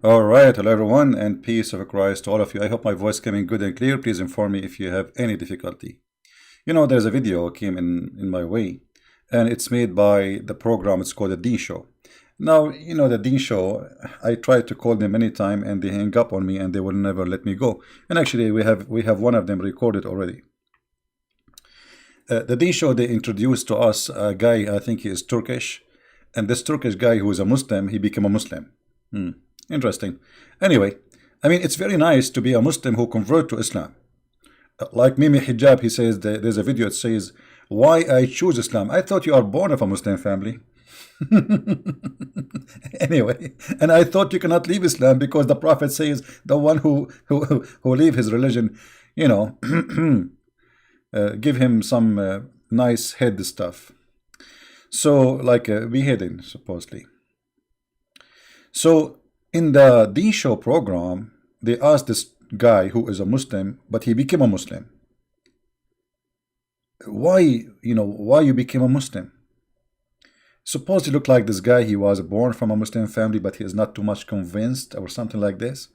All right, hello everyone, and peace of Christ to all of you. I hope my voice coming good and clear. Please inform me if you have any difficulty. There's a video came in my way, and it's made by the program. It's called the Dean Show. Now, the Dean Show. I tried to call them anytime, and they hang up on me, and they will never let me go. And actually, we have one of them recorded already. The Dean Show. They introduced to us a guy. I think he is Turkish, and this Turkish guy who is a Muslim, he became a Muslim. Interesting. Anyway, I mean, it's very nice to be a Muslim who convert to Islam. Like Mimi Hijab, he says, there's a video that says, why I choose Islam. I thought you are born of a Muslim family. Anyway, and I thought you cannot leave Islam because the Prophet says the one who leave his religion, you know, give him some nice head stuff. So, like beheading, supposedly. So, in the D Show program, they asked this guy who is a Muslim, but he became a Muslim. Why, why you became a Muslim? Suppose he looked like this guy, he was born from a Muslim family, but he is not too much convinced or something like this.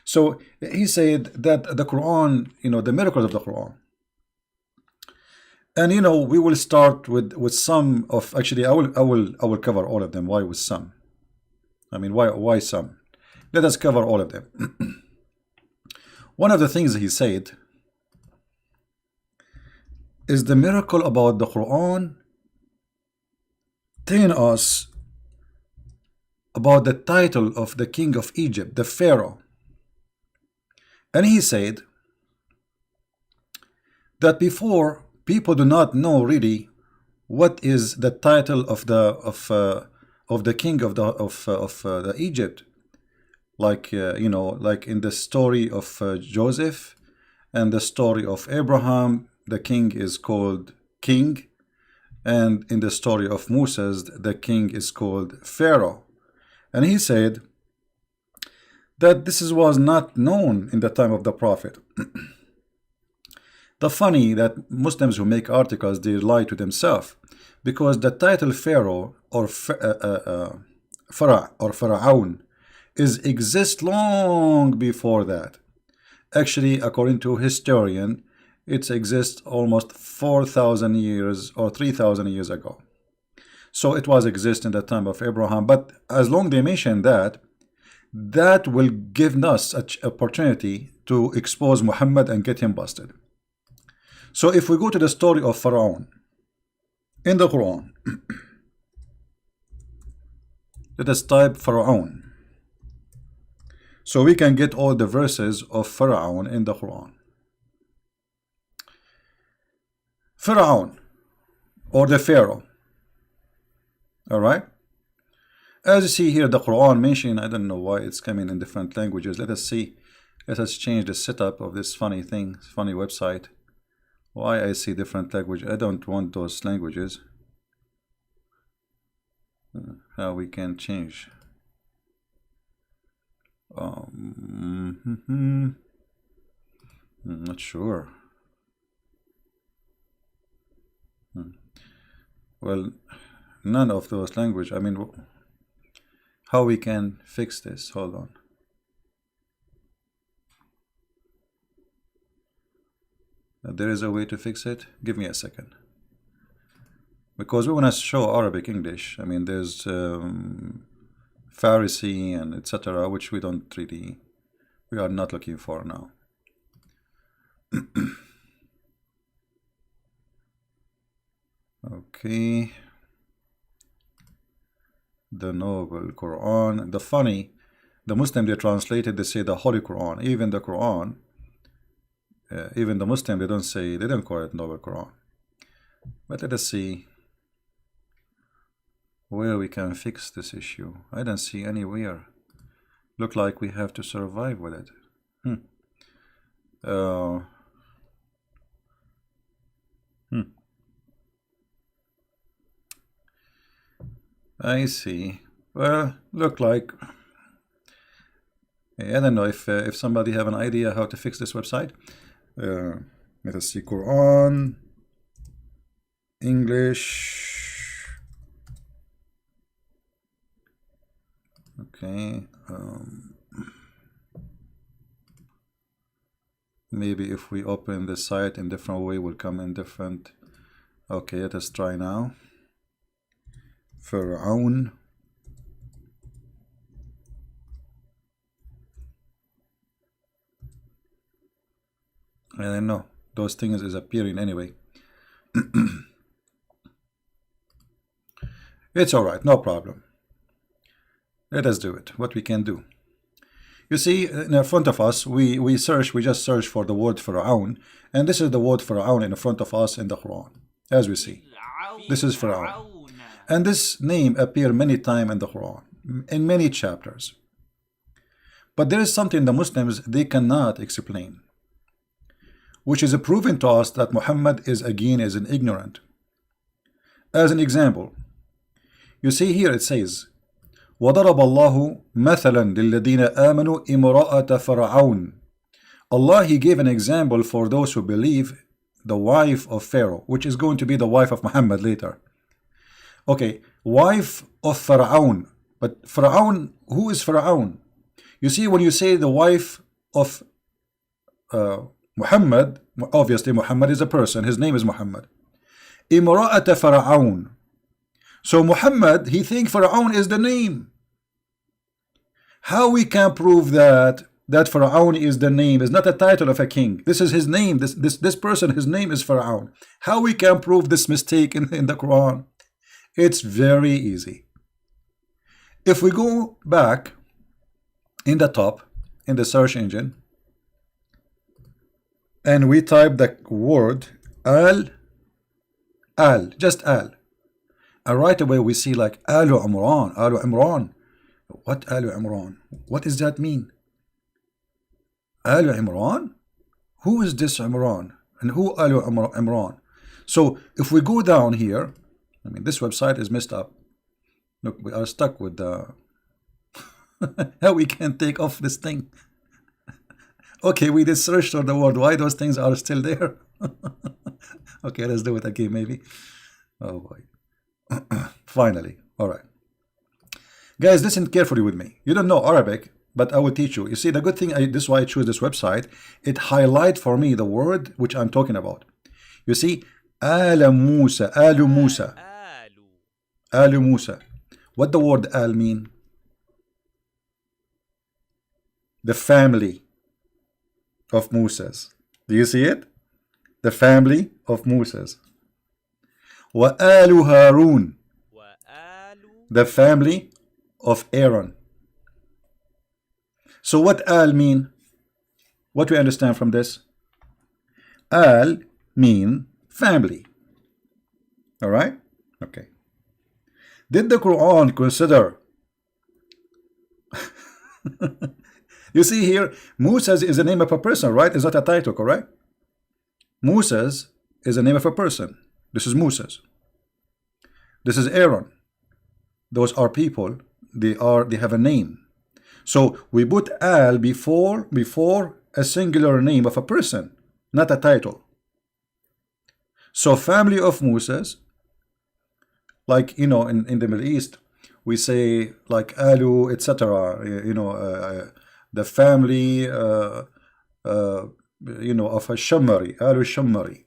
So he said that the Quran, the miracles of the Quran. And we will start with some of, actually I will cover all of them. Why with some? I mean, why some? Let us cover all of them. One of the things he said is the miracle about the Quran telling us about the title of the king of Egypt, the Pharaoh. And he said that before, people do not know really what is the title of the king of the Egypt, like like in the story of Joseph and the story of Abraham, the king is called king, and in the story of Moses, the king is called Pharaoh. And he said that this was not known in the time of the Prophet. The funny that Muslims who make articles, they lie to themselves, because the title Pharaoh or Pharaoh exists long before that. Actually, according to historian, it exists almost 4,000 years or 3,000 years ago. So it was exist in the time of Abraham. But as long they mention that, that will give us an opportunity to expose Muhammad and get him busted. So if we go to the story of Pharaoh in the Quran, let us type Pharaoh, so we can get all the verses of Pharaoh in the Quran. Pharaoh, or the Pharaoh. All right. As you see here, the Quran mentioned, I don't know why it's coming in different languages. Let us see. Let us change the setup of this funny thing, funny website. Why I see different language? I don't want those languages. How we can change? I'm not sure. Well, none of those language. I mean, how we can fix this? Hold on. There is a way to fix it. Give me a second. Because we want to show Arabic English. I mean, there's Pharisee and etc., which we are not looking for now. Okay. The Noble Quran. The Muslim, they translated, they say the Holy Quran. Even the Quran, even the Muslim, they don't call it Noble Quran. But let us see where we can fix this issue. I don't see anywhere. Look like we have to survive with it. I see. Well, look like, I don't know if somebody have an idea how to fix this website. Let us see. Quran English. Okay. maybe if we open the site in different way will come in different. Okay, let us try now. Pharaoh. I don't know, those things is appearing anyway. It's all right, no problem. Let us do it, what we can do. You see, in front of us, we just search for the word Pharaoh, and this is the word Pharaoh in front of us in the Quran. As we see, this is Pharaoh. And this name appears many times in the Quran, in many chapters. But there is something the Muslims, they cannot explain, which is proven to us that Muhammad is an ignorant. As an example, you see here it says, وَضَرَبَ اللَّهُ مَثَلًا لِلَّذِينَ آمَنُوا إِمْرَأَةَ فَرْعَوْنَ. Allah, He gave an example for those who believe, the wife of Pharaoh, which is going to be the wife of Muhammad later. Okay, wife of Pharaoh. But Pharaoh, who is Pharaoh? You see, when you say the wife of Muhammad, obviously Muhammad is a person, his name is Muhammad. إِمْرَأَةَ فَرْعَوْنَ. So Muhammad, he thinks Pharaoh is the name. How we can prove that Pharaoh is the name, is not a title of a king? This is his name. This person, his name is Pharaoh. How we can prove this mistake in the Quran? It's very easy. If we go back in the top, in the search engine, and we type the word just Al. And right away we see like Alu Imran. What Alu Imran? What does that mean? Alu Imran? Who is this Imran? And who Alu Imran? So if we go down here, I mean, this website is messed up. Look, we are stuck with the how we can take off this thing. Okay, we did search for the word. Why those things are still there? Okay, let's do it again maybe. Oh boy. Finally. All right, guys, listen carefully with me. You don't know Arabic, but I will teach you. You see, the good thing, this is why I choose this website. It highlights for me the word which I'm talking about. You see, Alu Musa. What the word Al mean? The family of Musa's. Do you see it? The family of Musa's. Wa Alu Harun. The family of Aaron. So what Al mean? What we understand from this? Al mean family. All right? Okay. Did the Quran consider? You see here, Musa's is the name of a person, right? Is that a title, correct? Musa's is the name of a person. This is Musa's. This is Aaron. Those are people. They have a name. So we put Al before a singular name of a person, not a title. So family of Musa's, like, you know, in the Middle East, we say like Alu, etc. You know, the family, you know, of a Shammari, Alu Shammari.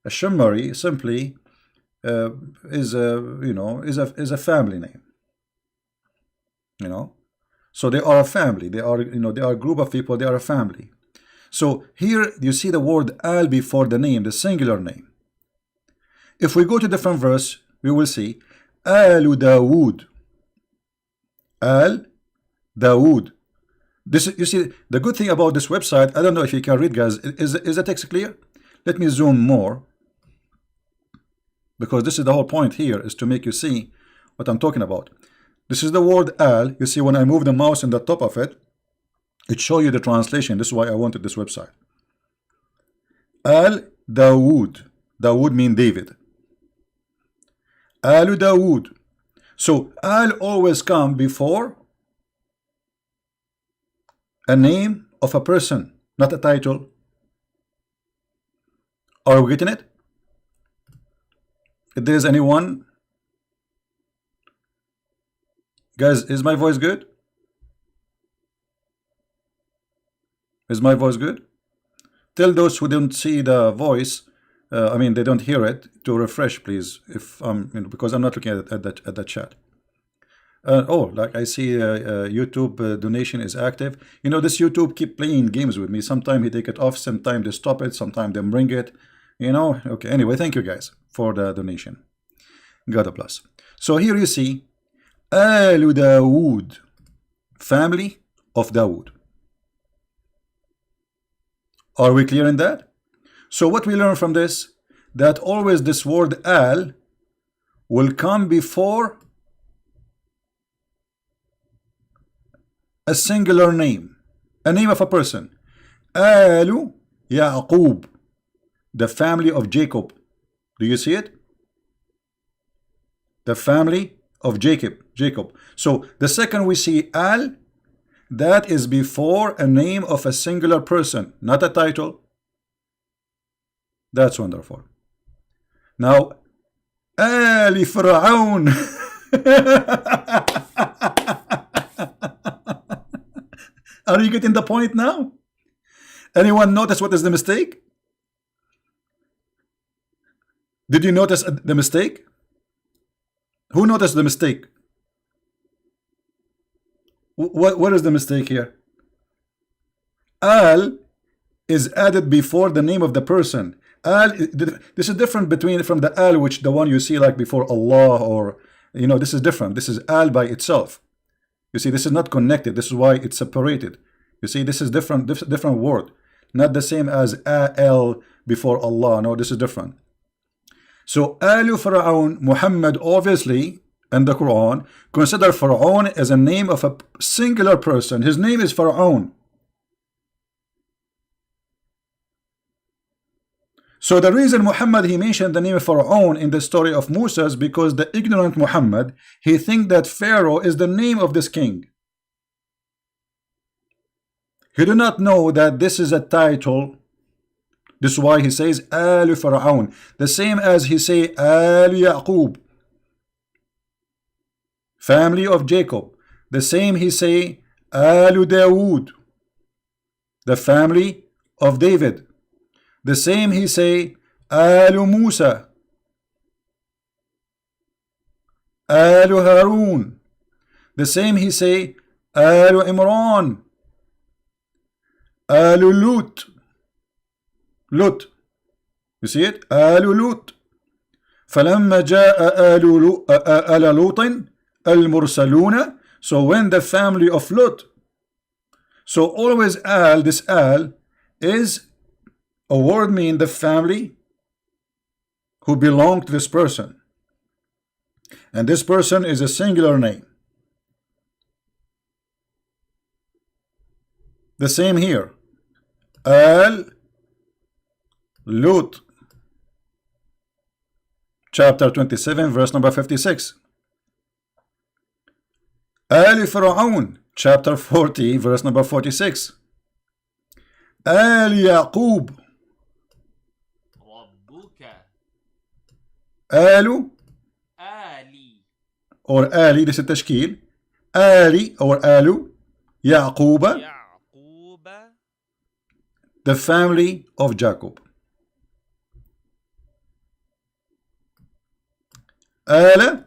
A Shammari simply is a family name. You know, so they are a family. They are, you know, they are a group of people. They are a family. So here you see the word Al before the name, the singular name. If we go to different verse, we will see Alu Dawood. Al Dawood. This, you see, the good thing about this website, I don't know if you can read, guys. Is the text clear? Let me zoom more, because this is the whole point here, is to make you see what I'm talking about. This is the word Al. You see, when I move the mouse in the top of it, it shows you the translation. This is why I wanted this website. Al Dawood. Dawood means David. Alu Dawood. So Al always come before a name of a person, not a title. Are we getting it? If there is anyone, guys, is my voice good? Is my voice good? Tell those who don't see the voice, I mean, they don't hear it, to refresh, please. If because I'm not looking at the chat. Oh, like I see YouTube donation is active. You know, this YouTube keep playing games with me. Sometimes he take it off, sometimes they stop it, sometimes they bring it. You know, okay. Anyway, thank you guys for the donation. God bless. So here you see, Al Dawood, family of Dawood. Are we clear in that? So what we learn from this, that always this word Al will come before a singular name, a name of a person. Alu Yaqub, the family of Jacob. Do you see it? The family of Jacob. So the second we see Al, that is before a name of a singular person, not a title. That's wonderful. Now, Ali Fir'aun. Are you getting the point now? Anyone notice what is the mistake? Did you notice the mistake? Who noticed the mistake? What is the mistake here? Al is added before the name of the person. Al, this is different from the Al, which the one you see like before Allah, or you know, this is different. This is Al by itself. You see, this is not connected. This is why it's separated. You see, this is different word, not the same as Al before Allah. No, this is different. So Alu Fir'aun, Muhammad, obviously, in the Quran, consider Fir'aun as a name of a singular person. His name is Fir'aun. So the reason Muhammad, he mentioned the name of Fir'aun in the story of Musa is because the ignorant Muhammad, he think that Pharaoh is the name of this king. He do not know that this is a title. This is why he says Al Fir'aun, the same as he say Al Yaqub, family of Jacob. The same he say Al Dawood, the family of David. The same he say Al Musa, Al Harun. The same he say Al Imran, Al Lut. Lut. You see it? آل لوط. فلما جاء آل لوط المرسلون. So when the family of Lut. So always Al, this Al is a word mean the family who belong to this person. And this person is a singular name. The same here. Al Lut, chapter 27, verse number 56. Al Fir'aun, chapter 40, verse number 46. Al Yaqub, Alu, Ali, or Ali, this is tashkil. Ali or Alu, Yaquba, the family of Jacob. آل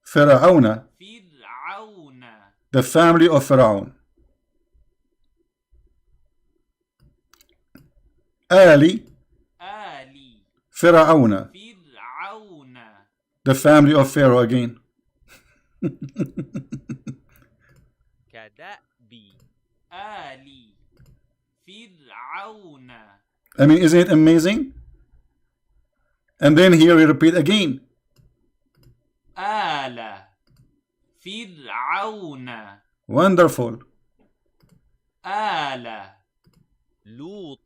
فرعون, the family of Pharaoh. آل فرعون, the family of Pharaoh again. I mean, isn't it amazing? And then here we repeat again. آل فرعون. Wonderful. آل لوط.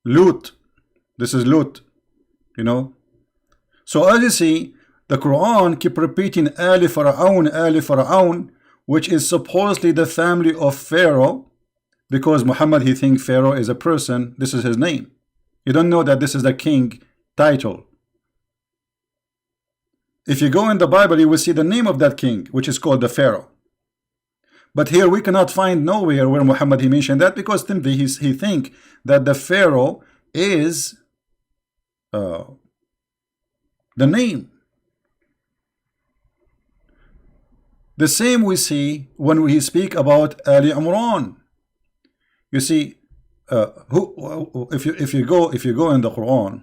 Lut. This is Lut. You know. So as you see, the Quran keep repeating Ali Fir'aun, which is supposedly the family of Pharaoh, because Muhammad, he thinks Pharaoh is a person. This is his name. You don't know that this is the king title. If you go in the Bible, you will see the name of that king, which is called the Pharaoh. But here we cannot find nowhere where Muhammad he mentioned that, because simply he think that the Pharaoh is the name. The same we see when we speak about Ali Imran. You see, if you go in the Quran,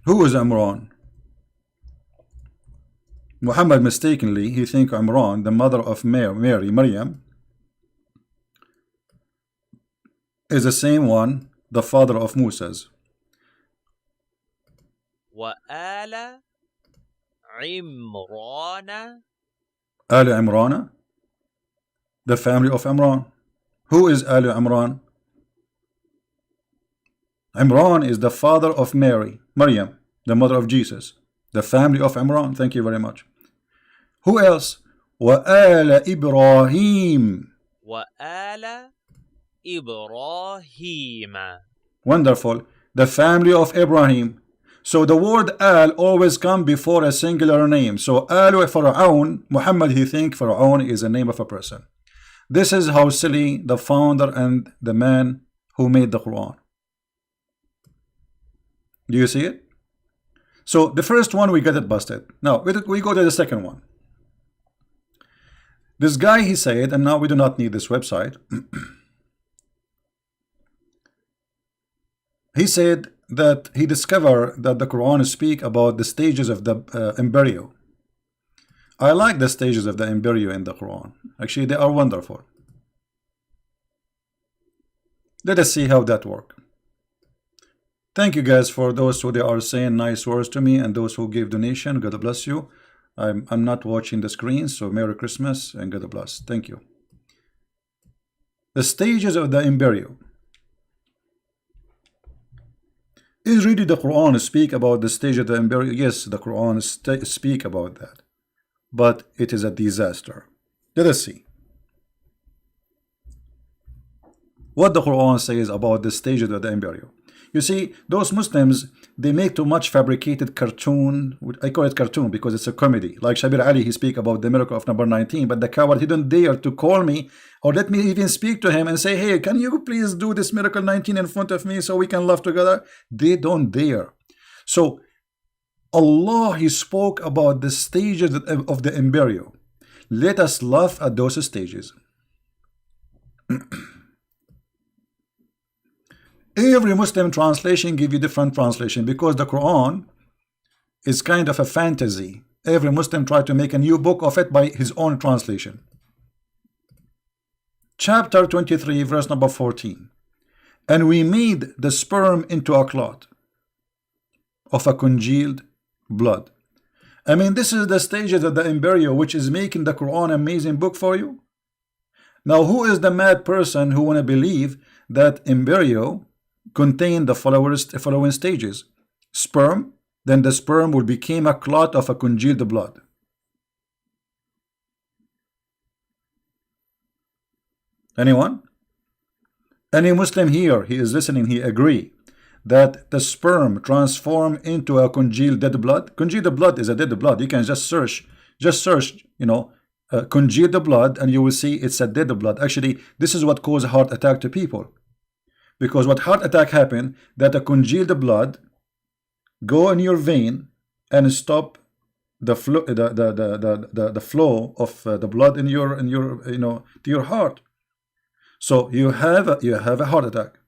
who is Imran? Muhammad mistakenly he think Imran, the mother of Mary, Maryam, is the same one, the father of Moses. وآل عمران. Ali Imran, the family of Imran. Who is Ali Imran? Imran is the father of Mary, Maryam, the mother of Jesus. The family of Imran. Thank you very much. Who else? وآل إبراهيم. وآل إبراهيم. Wonderful. The family of Ibrahim. So the word al always come before a singular name. So al Fir'aun, Muhammad he think Fir'aun is a name of a person. This is how silly the founder and the man who made the Quran. Do you see it? So the first one we get it busted. Now we go to the second one. This guy he said, and now we do not need this website. He said that he discovered that the Quran speak about the stages of the embryo. I like the stages of the embryo in the Quran. Actually, they are wonderful. Let us see how that works. Thank you guys for those who they are saying nice words to me, and those who give donation. God bless you. I'm not watching the screen, so Merry Christmas and God bless. Thank you. The stages of the embryo. Is really the Quran speak about the stage of the embryo? Yes, the Quran speak about that, but it is a disaster. Let us see what the Quran says about the stages of the embryo. You see, those Muslims, they make too much fabricated cartoon. I call it cartoon because it's a comedy. Like Shabir Ali, he speak about the miracle of number 19, but the coward, he don't dare to call me or let me even speak to him and say, hey, can you please do this miracle 19 in front of me so we can laugh together? They don't dare. So Allah, he spoke about the stages of the embryo. Let us laugh at those stages. Every Muslim translation give you different translation because the Quran is kind of a fantasy. Every Muslim try to make a new book of it by his own translation. Chapter 23, verse number 14. And we made the sperm into a clot of a congealed blood. I mean, this is the stages of the embryo, which is making the Quran an amazing book for you. Now, who is the mad person who want to believe that embryo contain the following stages? Sperm, then the sperm will become a clot of a congealed blood. Anyone? Any Muslim here, he is listening, he agree that the sperm transform into a congealed dead blood? Congealed blood is a dead blood. You can just search, you know, congealed blood, and you will see it's a dead blood. Actually, this is what causes heart attack to people. Because what heart attack happen, that a congealed blood go in your vein and stop the flow, the flow of the blood in your you know, to your heart. So you have a heart attack.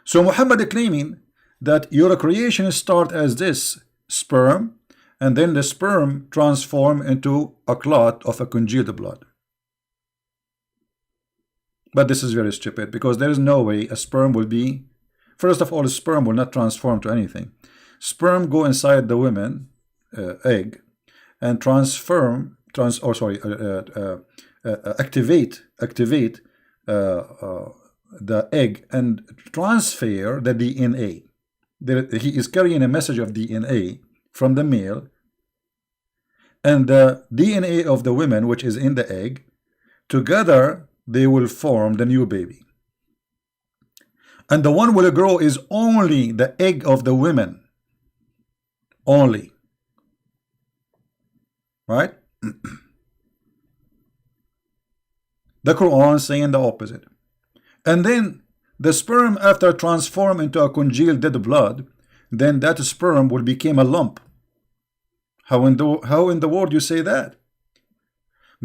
So Muhammad claiming that your creation start as this sperm, and then the sperm transform into a clot of a congealed blood. But this is very stupid, because there is no way a sperm will be, first of all, a sperm will not transform to anything. Sperm go inside the woman egg and activate the egg and transfer the DNA. He is carrying a message of DNA from the male, and the DNA of the woman, which is in the egg, together they will form the new baby. And the one will grow is only the egg of the women. only, right? The Quran saying the opposite. And then the sperm, after transform into a congealed dead blood, then that sperm will become a lump. How in the world you say that?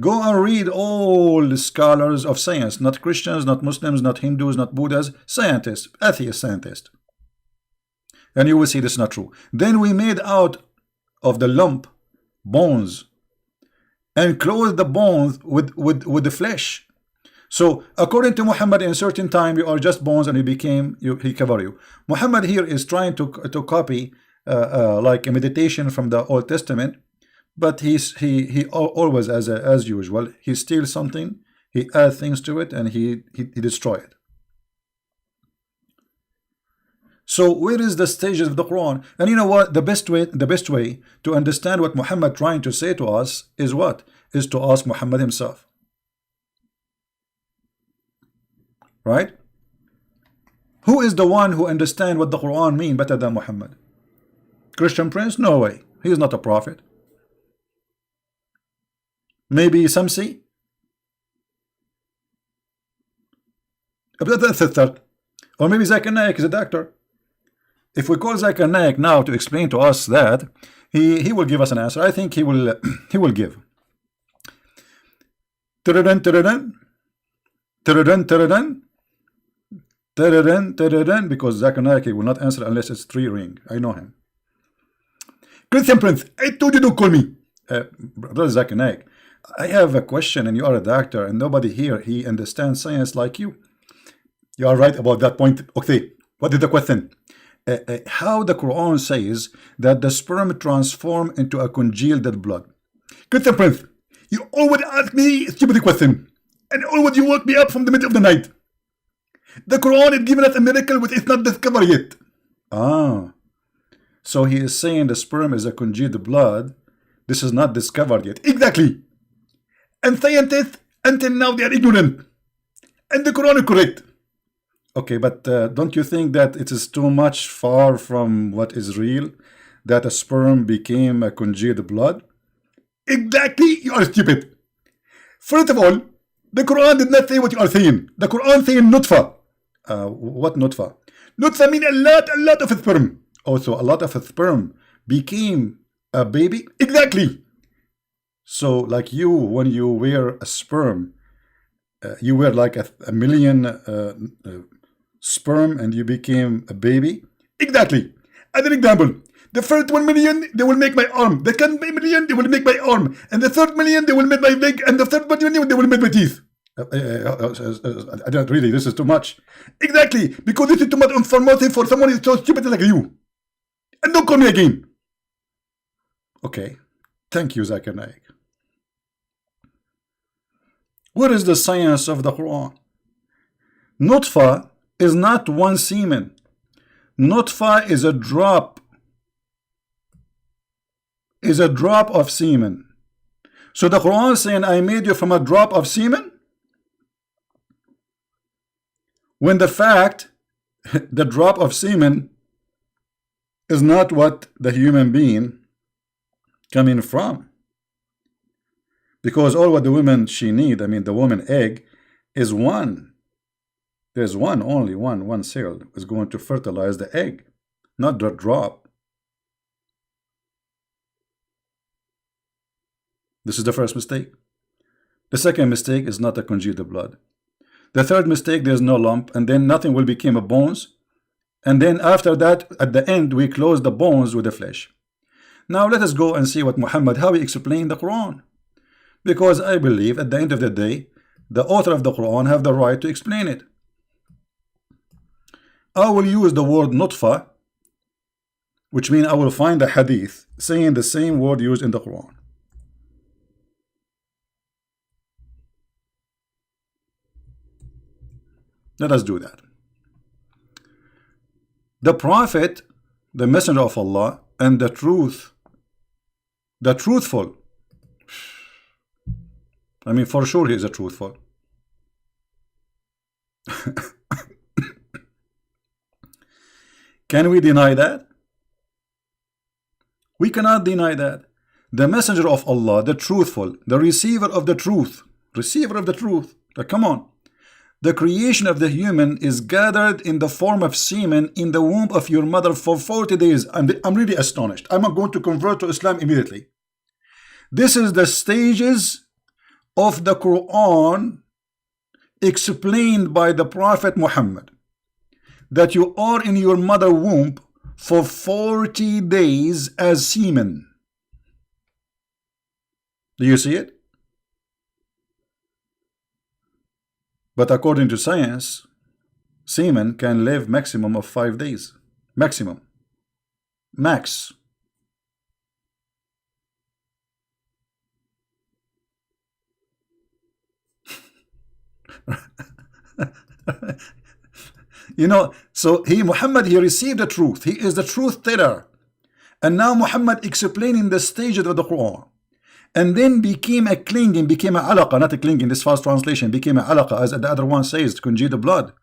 Go and read all the scholars of science, not Christians, not Muslims, not Hindus, not Buddhas, scientists, atheist scientists, and you will see this is not true. Then we made out of the lump bones and clothed the bones with the flesh. So according to Muhammad, in certain time you are just bones and he cover you. Muhammad here is trying to copy like a meditation from the Old Testament, but he always, as usual, he steals something, he adds things to it, and he destroy it. So where is the stages of the Quran? And you know what? The best way to understand what Muhammad trying to say to us is what? Is to ask Muhammad himself. Right? Who is the one who understands what the Quran mean better than Muhammad? Christian Prince? No way. He is not a prophet. Maybe Samsi? Or maybe Zakir Naik is a doctor. If we call Zakir Naik now to explain to us that, he will give us an answer. I think he will he will give. Taradan, taradan, taradan, taradan, taradan, taradan, because Zakir Naik will not answer unless it's 3 ring. I know him. Christian Prince, I told you don't call me. Brother Zakir Naik, I have a question and you are a doctor and nobody here, he understands science like you. You are right about that point. Okay, what is the question? How the Quran says that the sperm transform into a congealed dead blood. Christian Prince, you always ask me a stupid question and always you wake me up from the middle of the night. The Quran is giving us a miracle which is not discovered yet. Ah, so he is saying the sperm is a congealed blood. This is not discovered yet. Exactly. And scientists until now they are ignorant. And the Quran is correct. Okay, but don't you think that it is too much far from what is real, that a sperm became a congealed blood? Exactly, you are stupid. First of all, the Quran did not say what you are saying. The Quran saying nutfa. What nutfa? Nutfa mean a lot of sperm. Also, a lot of sperm became a baby. Exactly. So, like you, when you wear a sperm, you wear like a million sperm and you became a baby. Exactly. As an example, the first 1 million they will make my arm, the second million they will make my arm, and the third million they will make my leg, and the third million they will make my teeth. I don't really, this is too much. Exactly, because this is too much information for someone who is so stupid like you. And don't call me again. Okay, thank you, Zakir Naik. What is the science of the Quran? Nutfa is not one semen. Nutfa is a drop. Is a drop of semen. So the Quran is saying, I made you from a drop of semen? When the fact, the drop of semen is not what the human being coming from. Because all what the woman she need, I mean the woman egg, is one. There's one, only one cell is going to fertilize the egg, not the drop. This is the first mistake. The second mistake is not a congealed blood. The third mistake, there's no lump, and then nothing will become a bones. And then after that, at the end, we close the bones with the flesh. Now let us go and see what Muhammad, how he explained the Quran. Because I believe at the end of the day, the author of the Quran have the right to explain it. I will use the word nutfa, which means I will find a hadith saying the same word used in the Quran. Let us do that. The Prophet, the Messenger of Allah, and the truthful, I mean, for sure he is a truthful. Can we deny that? We cannot deny that. The messenger of Allah, the truthful, the receiver of the truth, come on. The creation of the human is gathered in the form of semen in the womb of your mother for 40 days. I'm really astonished. I'm not going to convert to Islam immediately. This is the stages of the Quran explained by the Prophet Muhammad. That you are in your mother womb for 40 days as semen. Do you see it? But according to science, semen can live maximum of 5 days. Maximum. Max. You know, so Muhammad, he received the truth. He is the truth teller. And now Muhammad explaining the stages of the Quran. And then became a clinging, became a alaqa, not a clinging, this fast translation, became a alaqa, as the other one says, congealed blood.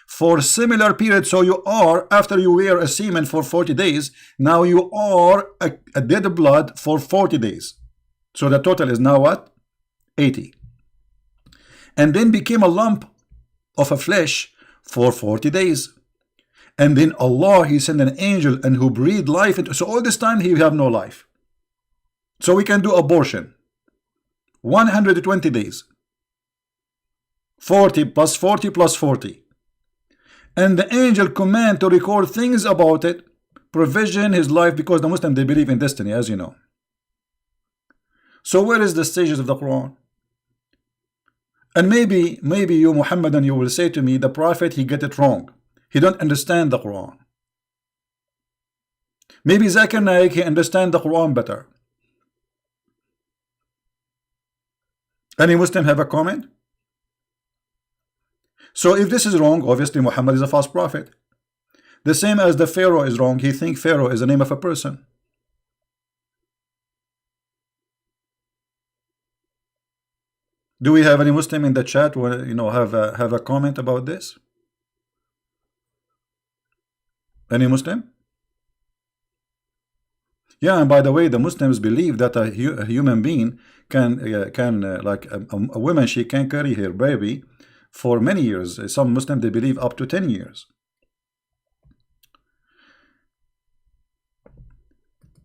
For similar period, so you are, after you wear a semen for 40 days, now you are a dead blood for 40 days. So the total is now what? 80. And then became a lump of a flesh for 40 days. And then Allah, he sent an angel and who breathed life into, so all this time he have no life. So we can do abortion. 120 days. 40 plus 40 plus 40. And the angel command to record things about it, provision his life, because the Muslim, they believe in destiny, as you know. So where is the stages of the Quran? And maybe you Muhammadan, you will say to me, the Prophet, he get it wrong. He don't understand the Quran. Maybe Zakir Naik, he understand the Quran better. Any Muslim have a comment? So if this is wrong, obviously Muhammad is a false prophet. The same as the Pharaoh is wrong. He thinks Pharaoh is the name of a person. Do we have any Muslim in the chat who have a comment about this? Any Muslim? Yeah, and by the way, the Muslims believe that a human being can like a woman, she can carry her baby for many years. Some Muslims, they believe up to 10 years.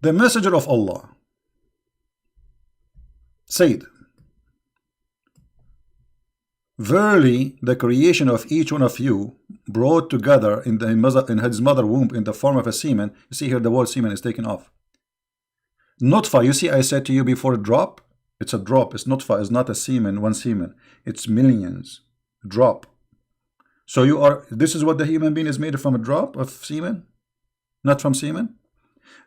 The messenger of Allah said, verily the creation of each one of you brought together in his mother womb in the form of a semen. You see here the word semen is taken off. Nutfa, you see I said to you before, drop. It's a drop. It's nutfa, it's not a semen, one semen. It's millions. Drop. So you are, this is what the human being is made from, a drop of semen, not from semen.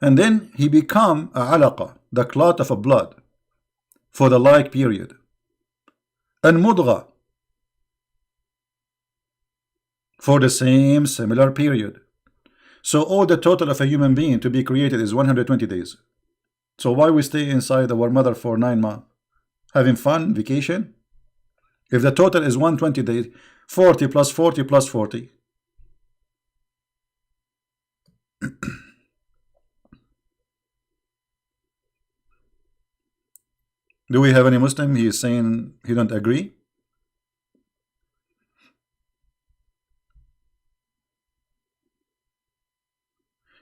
And then he become a alaqa, the clot of a blood, for the like period. And mudgha, for the same similar period. So all the total of a human being to be created is 120 days. So why we stay inside our mother for 9 months? Having fun, vacation? If the total is 120 days, 40 plus 40 plus 40. Do we have any Muslim? He is saying he don't agree.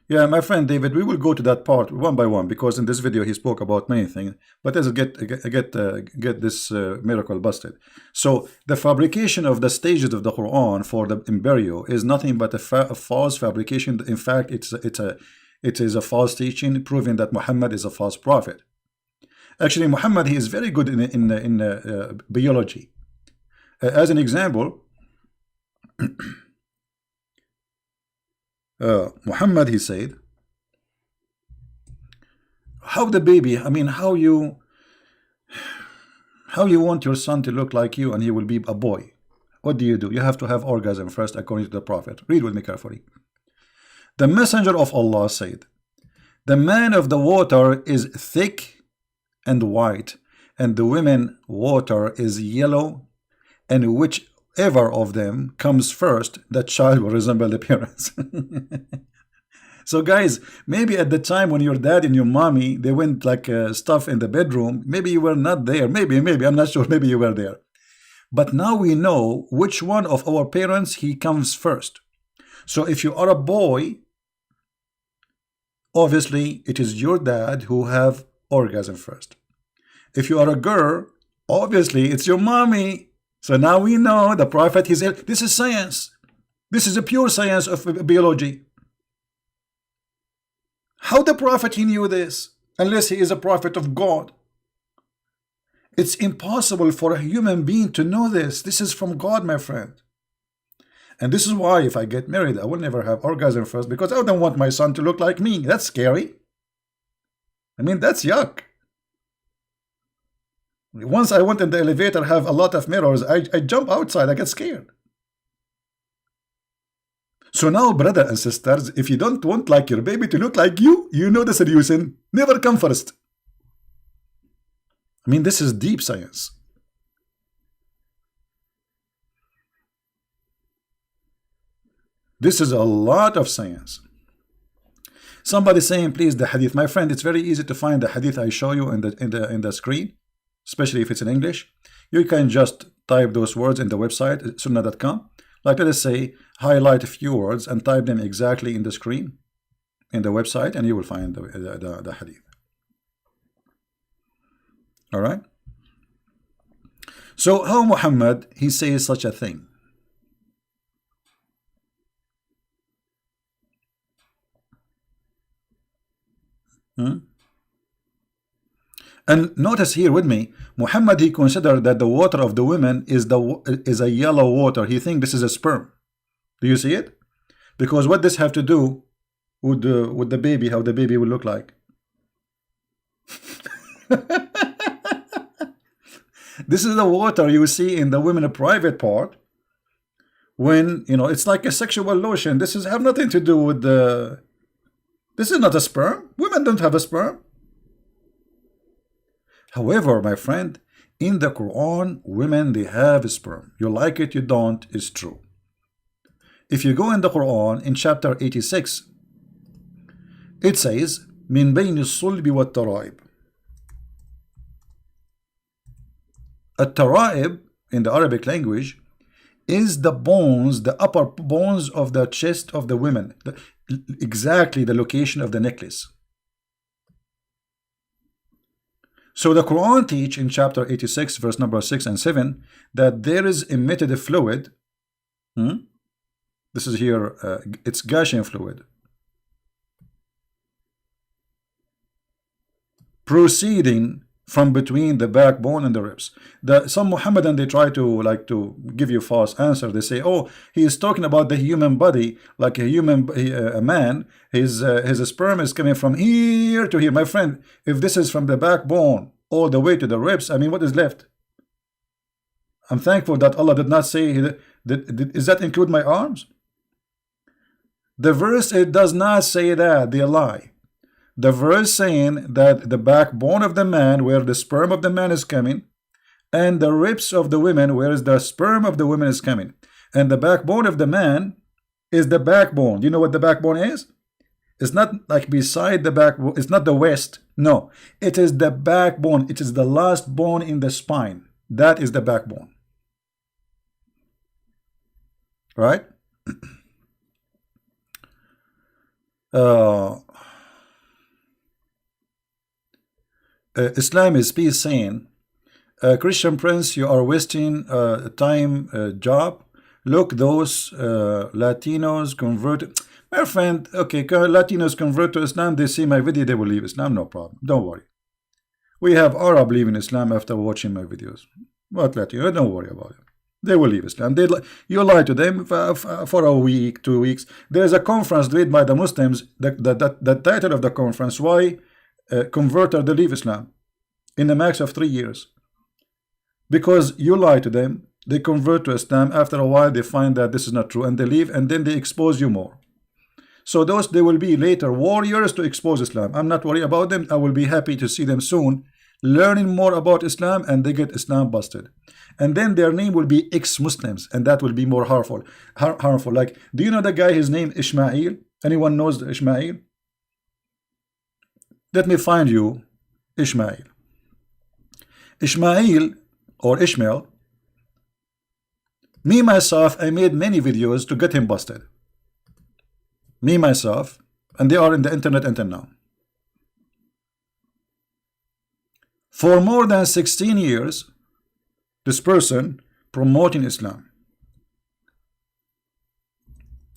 Yeah, my friend David, we will go to that part one by one, because in this video he spoke about many things. But let's get this miracle busted. So the fabrication of the stages of the Quran for the embryo is nothing but a false fabrication. In fact, it is a false teaching, proving that Muhammad is a false prophet. Actually, Muhammad, he is very good in biology. As an example, Muhammad, he said, how the baby, I mean, how you want your son to look like you and he will be a boy. What do? You have to have orgasm first, according to the Prophet. Read with me carefully. The messenger of Allah said, the man of the water is thick and white, and the women water is yellow, and whichever of them comes first, that child will resemble the parents. So guys, maybe at the time when your dad and your mommy, they went like stuff in the bedroom, maybe you were not there. Maybe, I'm not sure. Maybe you were there. But now we know which one of our parents he comes first. So if you are a boy, obviously it is your dad who have orgasm first. If you are a girl, obviously it's your mommy. So now we know the prophet, this is science. This is a pure science of biology. How the prophet he knew this? Unless he is a prophet of God. It's impossible for a human being to know this. This is from God, my friend. And this is why if I get married, I will never have orgasm first, because I don't want my son to look like me. That's scary. I mean, that's yuck. Once I went in the elevator, have a lot of mirrors, I jump outside, I get scared. So now, brothers and sisters, if you don't want like your baby to look like you know the solution. Never come first. I mean, this is deep science. This is a lot of science. Somebody saying, please, the hadith. My friend, it's very easy to find the hadith I show you in the screen, especially if it's in English. You can just type those words in the website, sunnah.com. Like, let us say, highlight a few words and type them exactly in the screen, in the website, and you will find the hadith. All right? So how Muhammad, he says such a thing? And notice here with me, Muhammad, he considered that the water of the women is a yellow water. He thinks this is a sperm. Do you see it? Because what does have to do with the baby, how the baby will look like? This is the water you see in the women private part. When, you know, it's like a sexual lotion. This is have nothing to do with the... This is not a sperm. Women don't have a sperm. However, my friend, in the Quran, women, they have a sperm. You like it, you don't, it's true. If you go in the Quran, in chapter 86, it says, من بين الصلب والترائب. الترائب, in the Arabic language, is the bones, the upper bones of the chest of the women. Exactly the location of the necklace. So the Quran teach in chapter 86, verse number 6 and 7, that there is emitted fluid. This is here, it's gushing fluid, proceeding from between the backbone and the ribs. Some Muhammadan, they try to give you false answer. They say, oh, he is talking about the human body, like a man. His sperm is coming from here to here. My friend, if this is from the backbone all the way to the ribs, I mean, what is left? I'm thankful that Allah did not say, does that include my arms? The verse, it does not say that. They lie. The verse saying that the backbone of the man, where the sperm of the man is coming, and the ribs of the women, where the sperm of the women is coming. And the backbone of the man is the backbone. You know what the backbone is? It's not like beside the backbone. It's not the waist. No, it is the backbone. It is the last bone in the spine. That is the backbone. Right? Islam is peace saying, Christian Prince, you are wasting time, job. Look, those Latinos converted. My friend, okay, Latinos convert to Islam, they see my video, they will leave Islam, no problem. Don't worry. We have Arab leaving Islam after watching my videos. What Latino? Don't worry about it. They will leave Islam. You lie to them for a week, 2 weeks. There is a conference led by the Muslims. The title of the conference, why converter they leave Islam in the max of 3 years. Because you lie to them, they convert to Islam. After a while, they find that this is not true, and they leave, and then they expose you more. So those, they will be later warriors to expose Islam. I'm not worried about them. I will be happy to see them soon, learning more about Islam, and they get Islam busted. And then their name will be ex-Muslims, and that will be more harmful. Like, do you know the guy, his name Ishmael? Anyone knows Ishmael? Let me find you Ishmael. Ishmael or Ishmael, me myself, I made many videos to get him busted. Me myself, and they are in the internet until now. For more than 16 years, this person promoting Islam.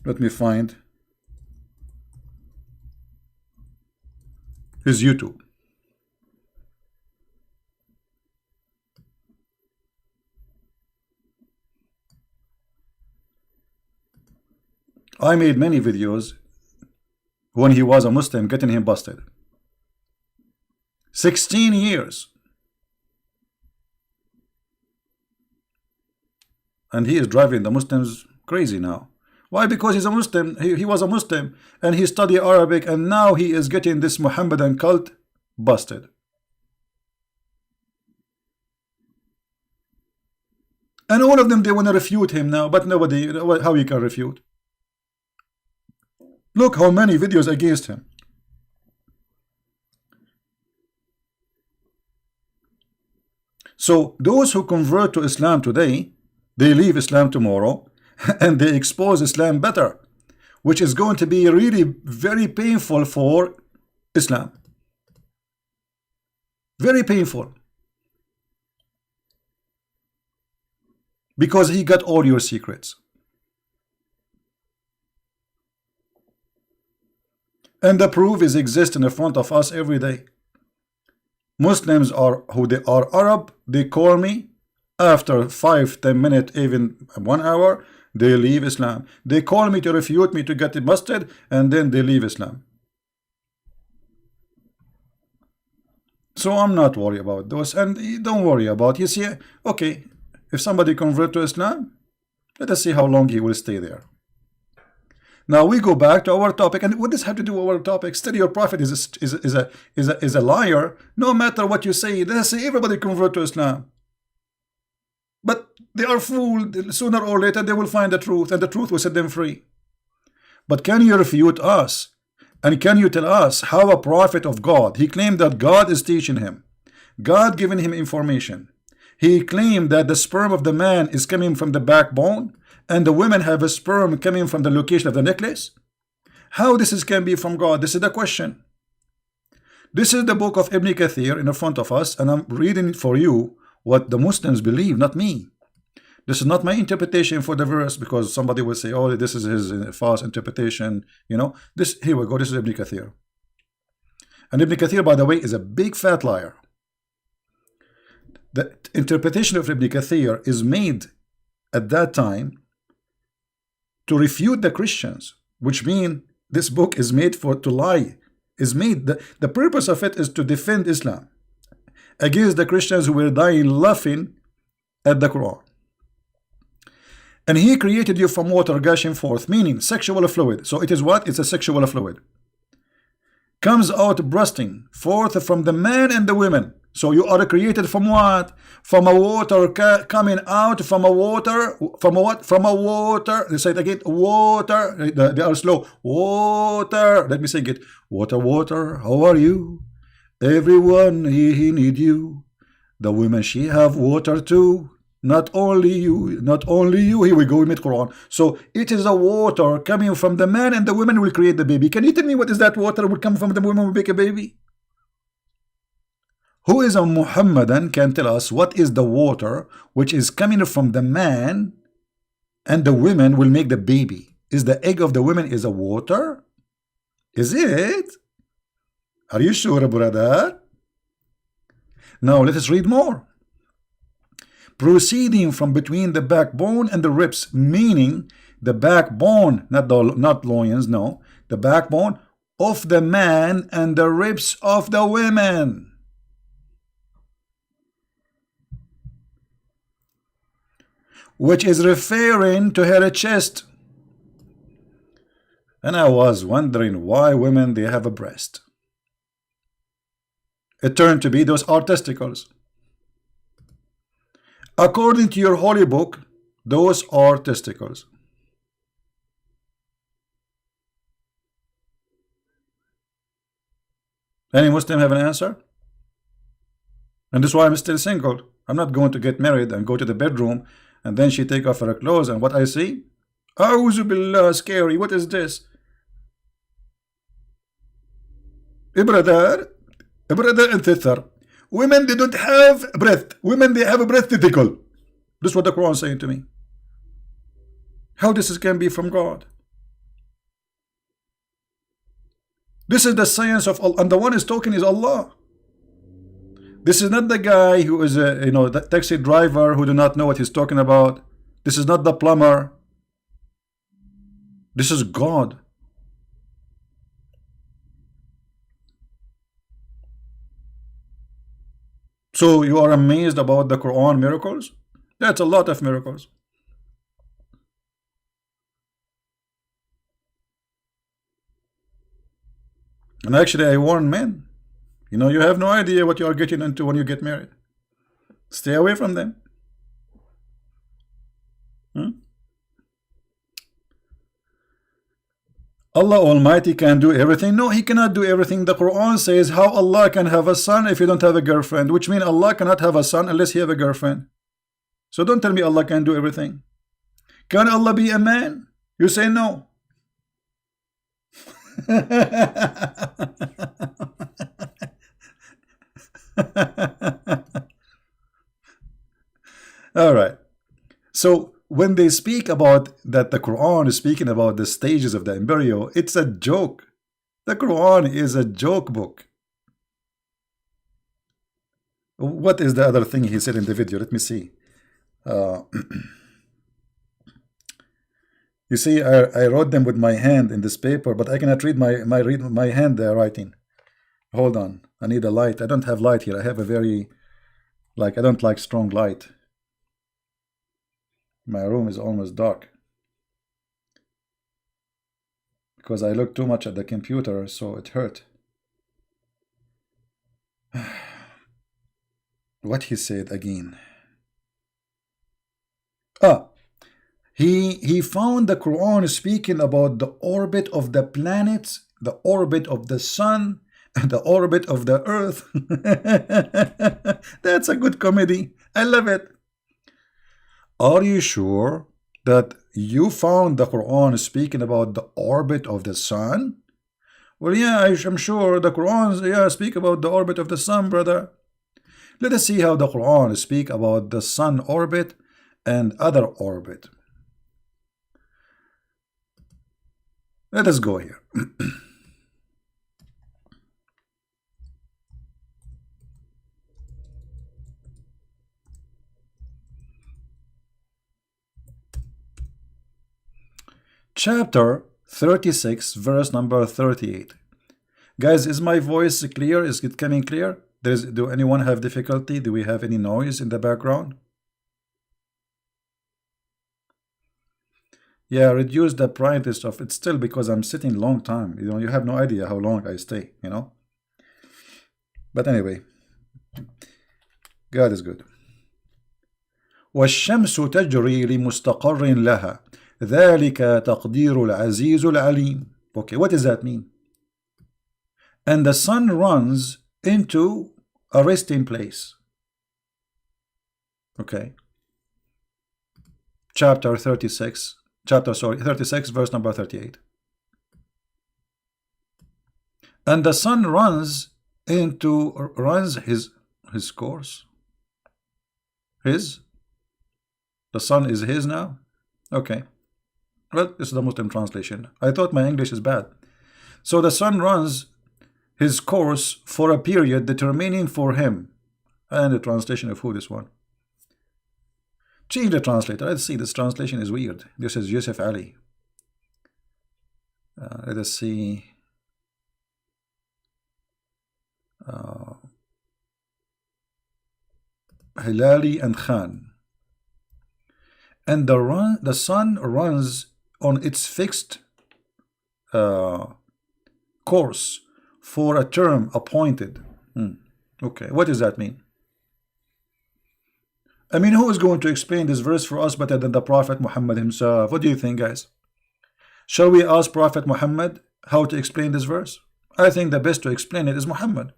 Let me find his YouTube. I made many videos when he was a Muslim, getting him busted. 16 years. And he is driving the Muslims crazy now. Why? Because he's a Muslim. He was a Muslim and he studied Arabic, and now he is getting this Muhammadan cult busted. And all of them, they want to refute him now, but nobody, how he can refute? Look how many videos against him. So those who convert to Islam today, they leave Islam tomorrow and they expose Islam better, which is going to be really very painful for Islam. Very painful. Because he got all your secrets. And the proof is existing in front of us every day. Muslims are who they are Arab, they call me after 5-10 minutes, even 1 hour, they leave Islam. They call me to refute me to get it busted, and then they leave Islam. So I'm not worried about those, and don't worry about, you see, okay, if somebody convert to Islam, let us see how long he will stay there. Now we go back to our topic, and what does have to do with our topic? Still, your prophet is a liar. No matter what you say, let's say everybody convert to Islam, but they are fooled. Sooner or later, they will find the truth, and the truth will set them free. But can you refute us? And can you tell us how a prophet of God, he claimed that God is teaching him, God giving him information. He claimed that the sperm of the man is coming from the backbone, and the women have a sperm coming from the location of the necklace. How this can be from God? This is the question. This is the book of Ibn Kathir in front of us, and I'm reading for you what the Muslims believe, not me. This is not my interpretation for the verse, because somebody will say, oh, this is his false interpretation. You know, this, here we go, this is Ibn Kathir. And Ibn Kathir, by the way, is a big fat liar. The interpretation of Ibn Kathir is made at that time to refute the Christians, which mean this book is made to lie. Is made, the purpose of it is to defend Islam against the Christians who were dying laughing at the Quran. And he created you from water gushing forth, meaning sexual fluid. So it is what? It's a sexual fluid. Comes out bursting forth from the man and the women. So you are created from what? From a water coming out from a water. From a what? From a water. They say it again. Water. They are slow. Water. Let me sing it. Water, water. How are you? Everyone he need you. The women she have water too. Not only you. Not only you. Here we go. We meet Quran. So it is a water coming from the man, and the women will create the baby. Can you tell me what is that water will come from the women will make a baby? Who is a Muhammadan can tell us what is the water which is coming from the man and the women will make the baby? Is the egg of the women is a water? Is it? Are you sure, brother? Now let us read more. Proceeding from between the backbone and the ribs, meaning the backbone, not loins, no, the backbone of the man and the ribs of the women. Which is referring to her chest. And I was wondering why women, they have a breast. It turned to be those are testicles. According to your holy book, those are testicles. Any Muslim have an answer? And this is why I'm still single. I'm not going to get married and go to the bedroom and then she take off her clothes and what I see? A'udhu billah, scary. What is this? Brother and sister, women they don't have breath. Women they have a breath testicle. This is what the Quran is saying to me. How this can be from God? This is the science of Allah, and the one is talking is Allah. This is not the guy who is a the taxi driver who do not know what he's talking about. This is not the plumber. This is God. So you are amazed about the Quran miracles? That's a lot of miracles. And actually I warn men, you have no idea what you are getting into when you get married. Stay away from them. Allah Almighty can do everything. No, He cannot do everything. The Quran says how Allah can have a son if you don't have a girlfriend, which means Allah cannot have a son unless He have a girlfriend. So don't tell me Allah can do everything. Can Allah be a man? You say no. All right. So when they speak about that the Quran is speaking about the stages of the embryo, it's a joke. The Quran is a joke book. What is the other thing he said in the video? Let me see. You see, I wrote them with my hand in this paper, but I cannot read my hand writing. Hold on, I need a light. I don't have light here. I have a very, I don't like strong light. My room is almost dark because I look too much at the computer, so it hurt. What he said again? He found the Quran speaking about the orbit of the planets, the orbit of the sun, and the orbit of the earth. That's a good comedy. I love it. Are you sure that you found the Quran speaking about the orbit of the sun? Well, yeah, I'm sure the Quran speak about the orbit of the sun, brother. Let us see how the Quran speak about the sun orbit and other orbit. Let us go here. Chapter 36, verse number 38. Guys, is my voice clear? Is it coming clear? Do anyone have difficulty? Do we have any noise in the background? Yeah, reduce the brightness of it still because I'm sitting long time. You have no idea how long I stay, But anyway, God is good. والشمس تجري لمستقر لها ذلك تقدير العزيز العليم. Okay, what does that mean? And the sun runs into a resting place. Okay. Chapter 36, verse number 38. And the sun runs his course. The sun is his now? Okay. Well, this is the Muslim translation. I thought my English is bad. So the sun runs his course for a period determining for him. And the translation of who this one? Change the translator. Let's see, this translation is weird. This is Yusuf Ali. Let us see. Hilali and Khan. And the sun runs on its fixed course for a term appointed. Okay, what does that mean? I mean, who is going to explain this verse for us better than the Prophet Muhammad himself? What do you think, guys? Shall we ask Prophet Muhammad how to explain this verse? I think the best to explain it is Muhammad,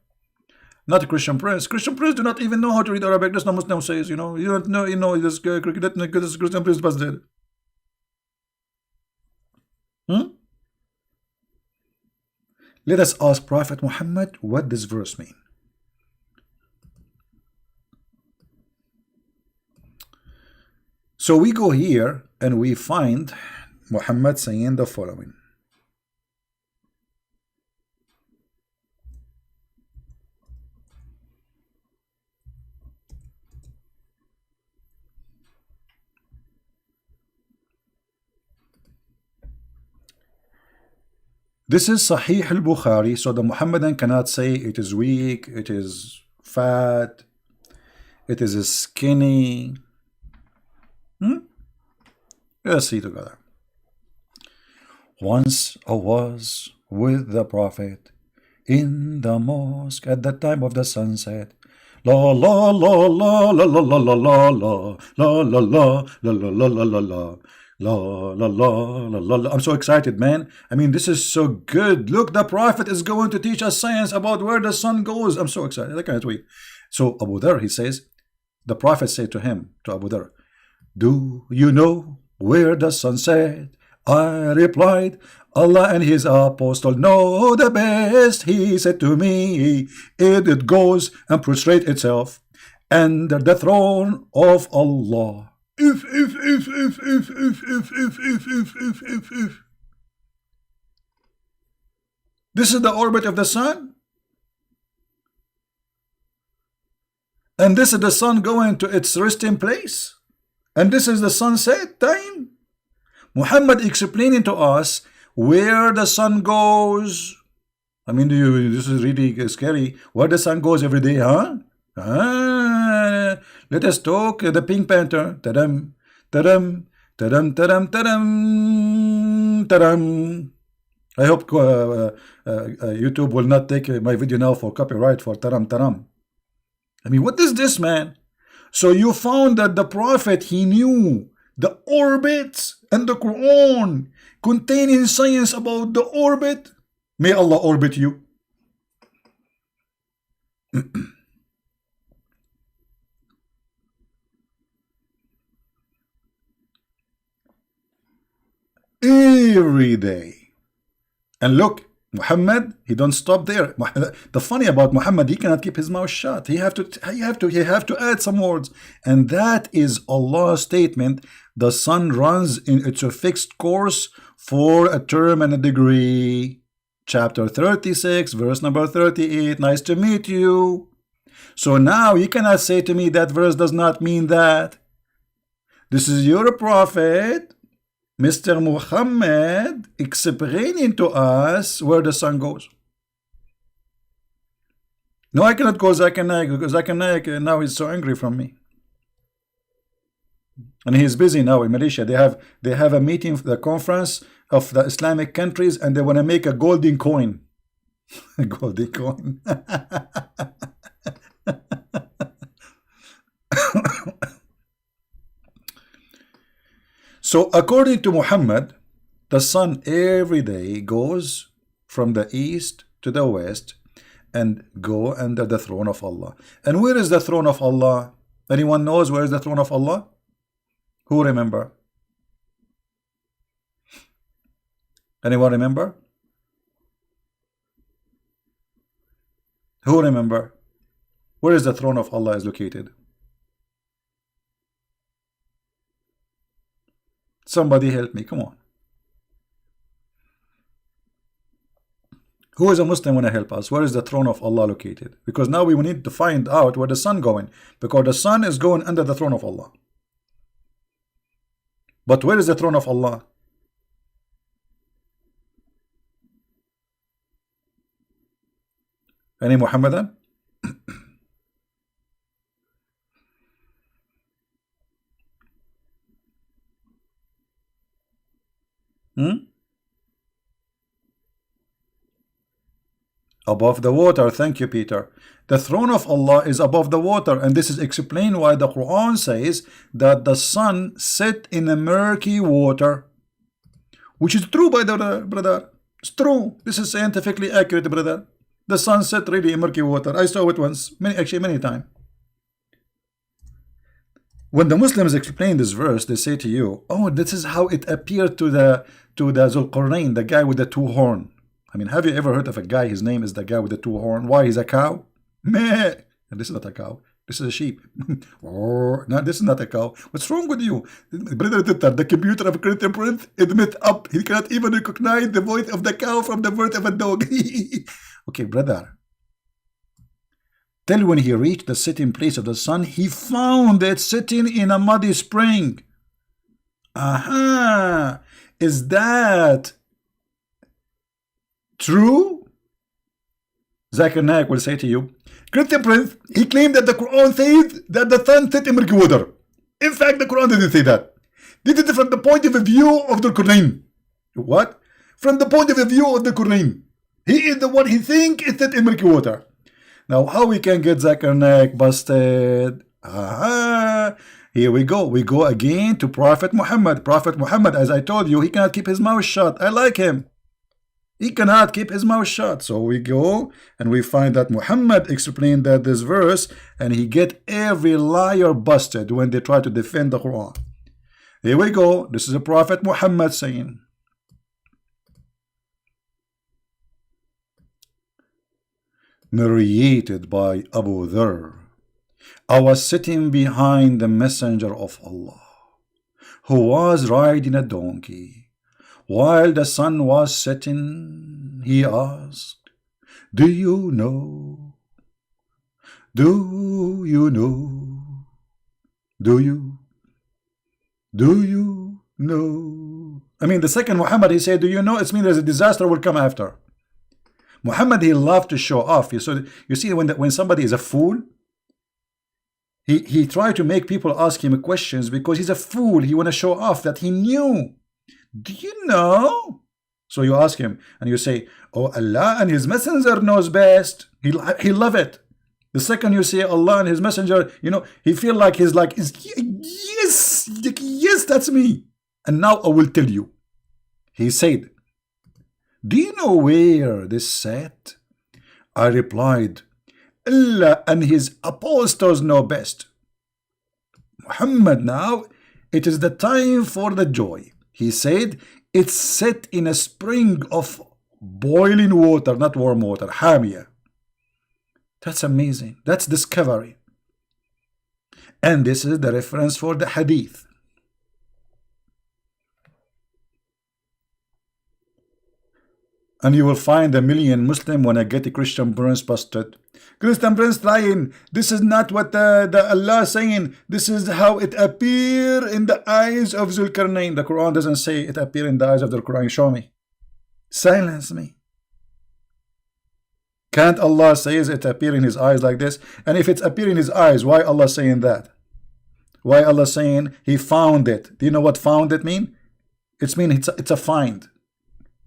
not a Christian Prince. Christian Prince do not even know how to read Arabic. That's not Muslim says, you know. You don't know, you know, this Christian Prince was dead. Let us ask Prophet Muhammad what this verse mean. So we go here and we find Muhammad saying the following. This is Sahih al-Bukhari, so the Muhammadan cannot say it is weak, it is fat, it is skinny. Let's see together. Once I was with the Prophet in the mosque at the time of the sunset. La la la la la la la la la la la la la la la la la la la. La la la la la. I'm so excited, man. I mean, this is so good. Look, the Prophet is going to teach us science about where the sun goes. I'm so excited. I can't wait. So Abu Dhar, he says, the Prophet said to him, to Abu Dhar, do you know where the sun set? I replied, Allah and his apostle know the best. He said to me, it goes and prostrate itself under the throne of Allah. If. This is the orbit of the sun. And this is the sun going to its resting place. And this is the sunset time. Muhammad explaining to us where the sun goes. I mean, this is really scary. Where the sun goes every day, huh? Let us talk the Pink Panther. Tadam, tadam, tadam, tadam, tadam, tadam. I hope YouTube will not take my video now for copyright for taram taram. I mean, what is this, man? So you found that the Prophet, he knew the orbits and the Quran containing science about the orbit. May Allah orbit you. Every day. And look, Muhammad, he don't stop there. The funny about Muhammad, he cannot keep his mouth shut. He have to add some words. And that is Allah's statement. The sun runs in its fixed course for a term and a degree. Chapter 36, verse number 38. Nice to meet you. So now you cannot say to me that verse does not mean that. This is your prophet, Mr. Muhammad, explaining to us where the sun goes. No, I cannot call Zakir Naik because Zakir Naik now is so angry from me. And he is busy now in Malaysia. They have a meeting, the conference of the Islamic countries, and they want to make a golden coin. A golden coin. So according to Muhammad, the sun every day goes from the east to the west and go under the throne of Allah. And where is the throne of Allah? Anyone knows where is the throne of Allah? Who remember? Anyone remember? Who remember? Where is the throne of Allah is located? Somebody help me, come on. Who is a Muslim want to help us? Where is the throne of Allah located? Because now we need to find out where the sun going. Because the sun is going under the throne of Allah. But where is the throne of Allah? Any Muhammadan? Above the water. Thank you, Peter. The throne of Allah is above the water, and this is explained why the Quran says that the sun set in a murky water, which is true, by the brother. It's true. This is scientifically accurate, brother. The sun set really in murky water. I saw it once, many times. When the Muslims explain this verse, they say to you, "Oh, this is how it appeared to the Zulqarnain, the guy with the two horn." I mean, have you ever heard of a guy? His name is the guy with the two horn. Why? He's a cow. Meh. This is not a cow. This is a sheep. Oh, no, this is not a cow. What's wrong with you, brother? The computer of Christian Prince admit up. He cannot even recognize the voice of the cow from the voice of a dog. Okay, brother. Till when he reached the sitting place of the sun, he found it sitting in a muddy spring. Aha! Is that true? Zakir Naik will say to you, Christian Prince, he claimed that the Quran says that the sun set in murky water. In fact, the Quran didn't say that. This is from the point of view of the Quran. What? From the point of view of the Quran. He is the one he thinks is set in murky water. Now, how we can get Zakir Naik busted? Aha! Here we go. We go again to Prophet Muhammad. Prophet Muhammad, as I told you, he cannot keep his mouth shut. I like him. He cannot keep his mouth shut. So we go and we find that Muhammad explained that this verse, and he get every liar busted when they try to defend the Quran. Here we go. This is a Prophet Muhammad saying, narrated by Abu Dharr, I was sitting behind the messenger of Allah, who was riding a donkey. While the sun was setting, he asked, Do you know? Do you know? Do you? Do you know? I mean, the second Muhammad, he said, do you know? It means there's a disaster will come after. Muhammad, he loved to show off. So you see, when somebody is a fool, he tried to make people ask him questions because he's a fool. He want to show off that he knew. Do you know? So you ask him and you say, oh, Allah and his messenger knows best. He love it. The second you say Allah and his messenger, you know, he feel like he's like, yes, that's me. And now I will tell you. He said, do you know where this sat? I replied, Allah and his apostles know best. Muhammad, now it is the time for the joy. He said, it's set in a spring of boiling water, not warm water, hamia. That's amazing. That's discovery. And this is the reference for the hadith. And you will find a million Muslim when I get a Christian Prince busted. Christian Prince lying. This is not what the Allah saying. This is how it appear in the eyes of Zulkarnain. The Quran doesn't say it appear in the eyes of the Quran. Show me. Silence me. Can't Allah says it appear in his eyes like this? And if it's appear in his eyes, why Allah saying that? Why Allah saying he found it? Do you know what found it mean? It's mean it's a find.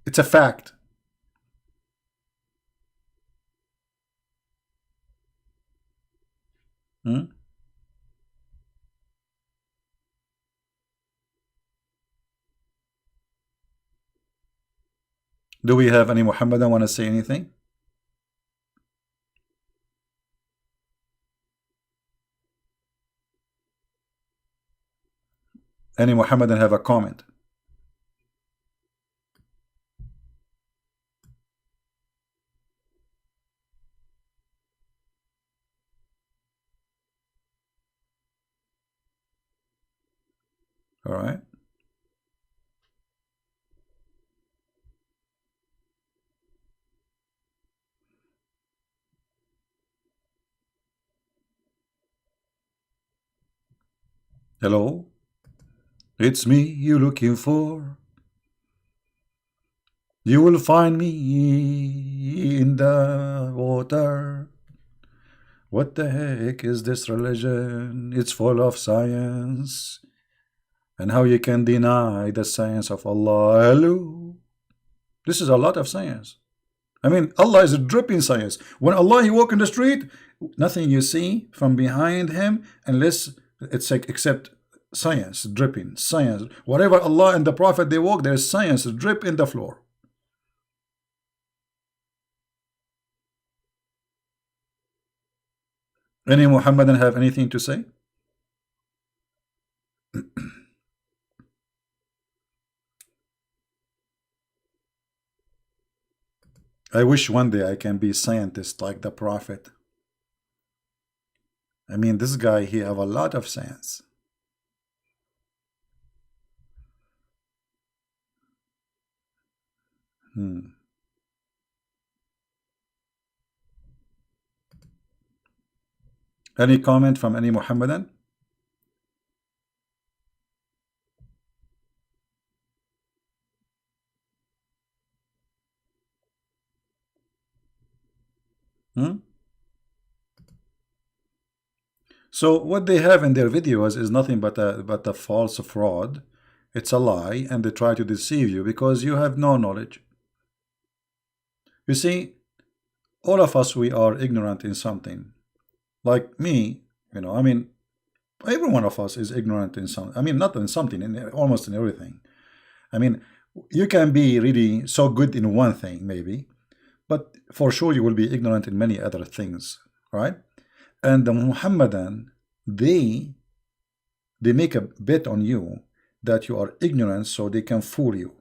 It's a fact. Do we have any Muhammadan want to say anything? Any Muhammadan have a comment? All right. Hello? It's me you looking for. You will find me in the water. What the heck is this religion? It's full of science. And how you can deny the science of Allah? Hello? This is a lot of science. I mean, Allah is a dripping science. When Allah, he walk in the street, nothing you see from behind him unless it's like except science, dripping, science. Whatever Allah and the Prophet they walk, there's science drip in the floor. Any Muhammadan have anything to say? I wish one day I can be a scientist like the Prophet. I mean, this guy, he have a lot of sense. Hmm. Any comment from any Muhammadan? Hmm? So what they have in their videos is nothing but a false fraud. It's a lie, and they try to deceive you because you have no knowledge. You see, all of us, we are ignorant in something. Like me, I mean, every one of us is ignorant in some. I mean, not in something, in almost in everything. I mean, you can be really so good in one thing, maybe, but for sure you will be ignorant in many other things, right? And the Muhammadan, they make a bet on you that you are ignorant so they can fool you.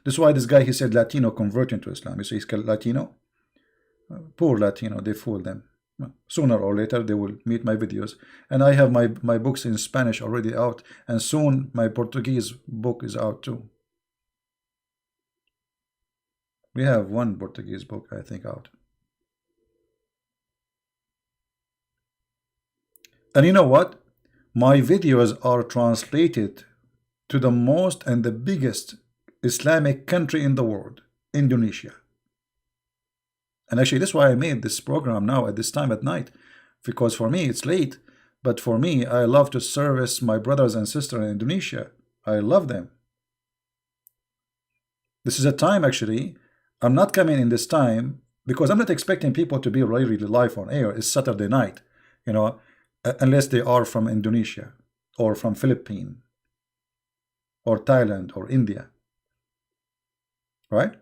That's why this guy, he said Latino convert into Islam. You see, he's called Latino. Poor Latino, they fool them. Sooner or later they will meet my videos, and I have my books in Spanish already out, and soon my Portuguese book is out too. We have one Portuguese book, I think, out. And you know what? My videos are translated to the most and the biggest Islamic country in the world, Indonesia. And actually, that's why I made this program now at this time at night, because for me it's late, but for me, I love to service my brothers and sisters in Indonesia. I love them. This is a time, actually, I'm not coming in this time because I'm not expecting people to be really live on air. It's Saturday night, you know, unless they are from Indonesia or from Philippines or Thailand or India, right?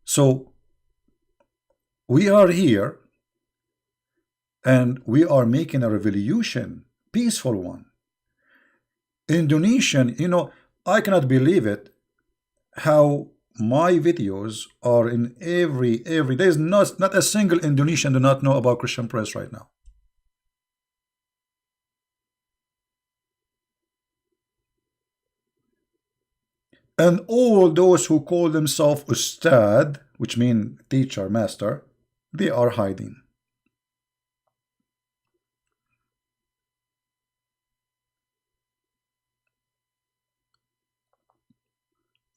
So we are here and we are making a revolution, peaceful one. Indonesian, I cannot believe it, how my videos are in every there's not a single Indonesian do not know about Christian Press right now. And all those who call themselves Ustad, which mean teacher, master, they are hiding.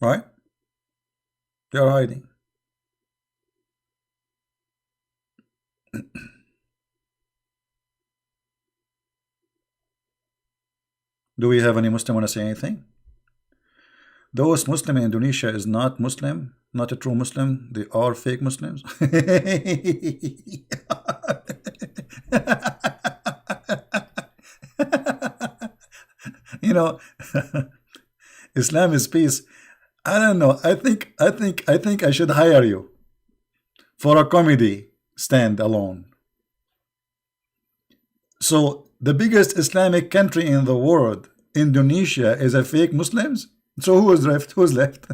Right? They are hiding. Do we have any Muslim want to say anything? Those Muslim in Indonesia is not Muslim, not a true Muslim. They are fake Muslims. you know, Islam is peace. I don't know. I think I should hire you for a comedy stand alone. So the biggest Islamic country in the world, Indonesia, is a fake Muslims. So who is left? Who's left?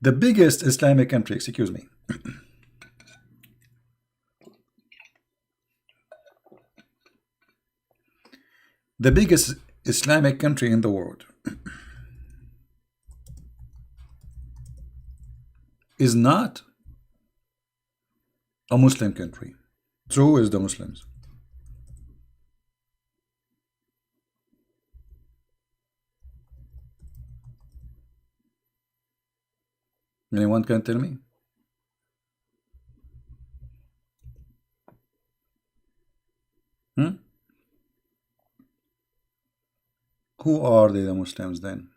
The biggest Islamic country, excuse me. The biggest Islamic country in the world is not a Muslim country. True is the Muslims. Anyone can tell me? Hmm? Who are they, the Muslims then?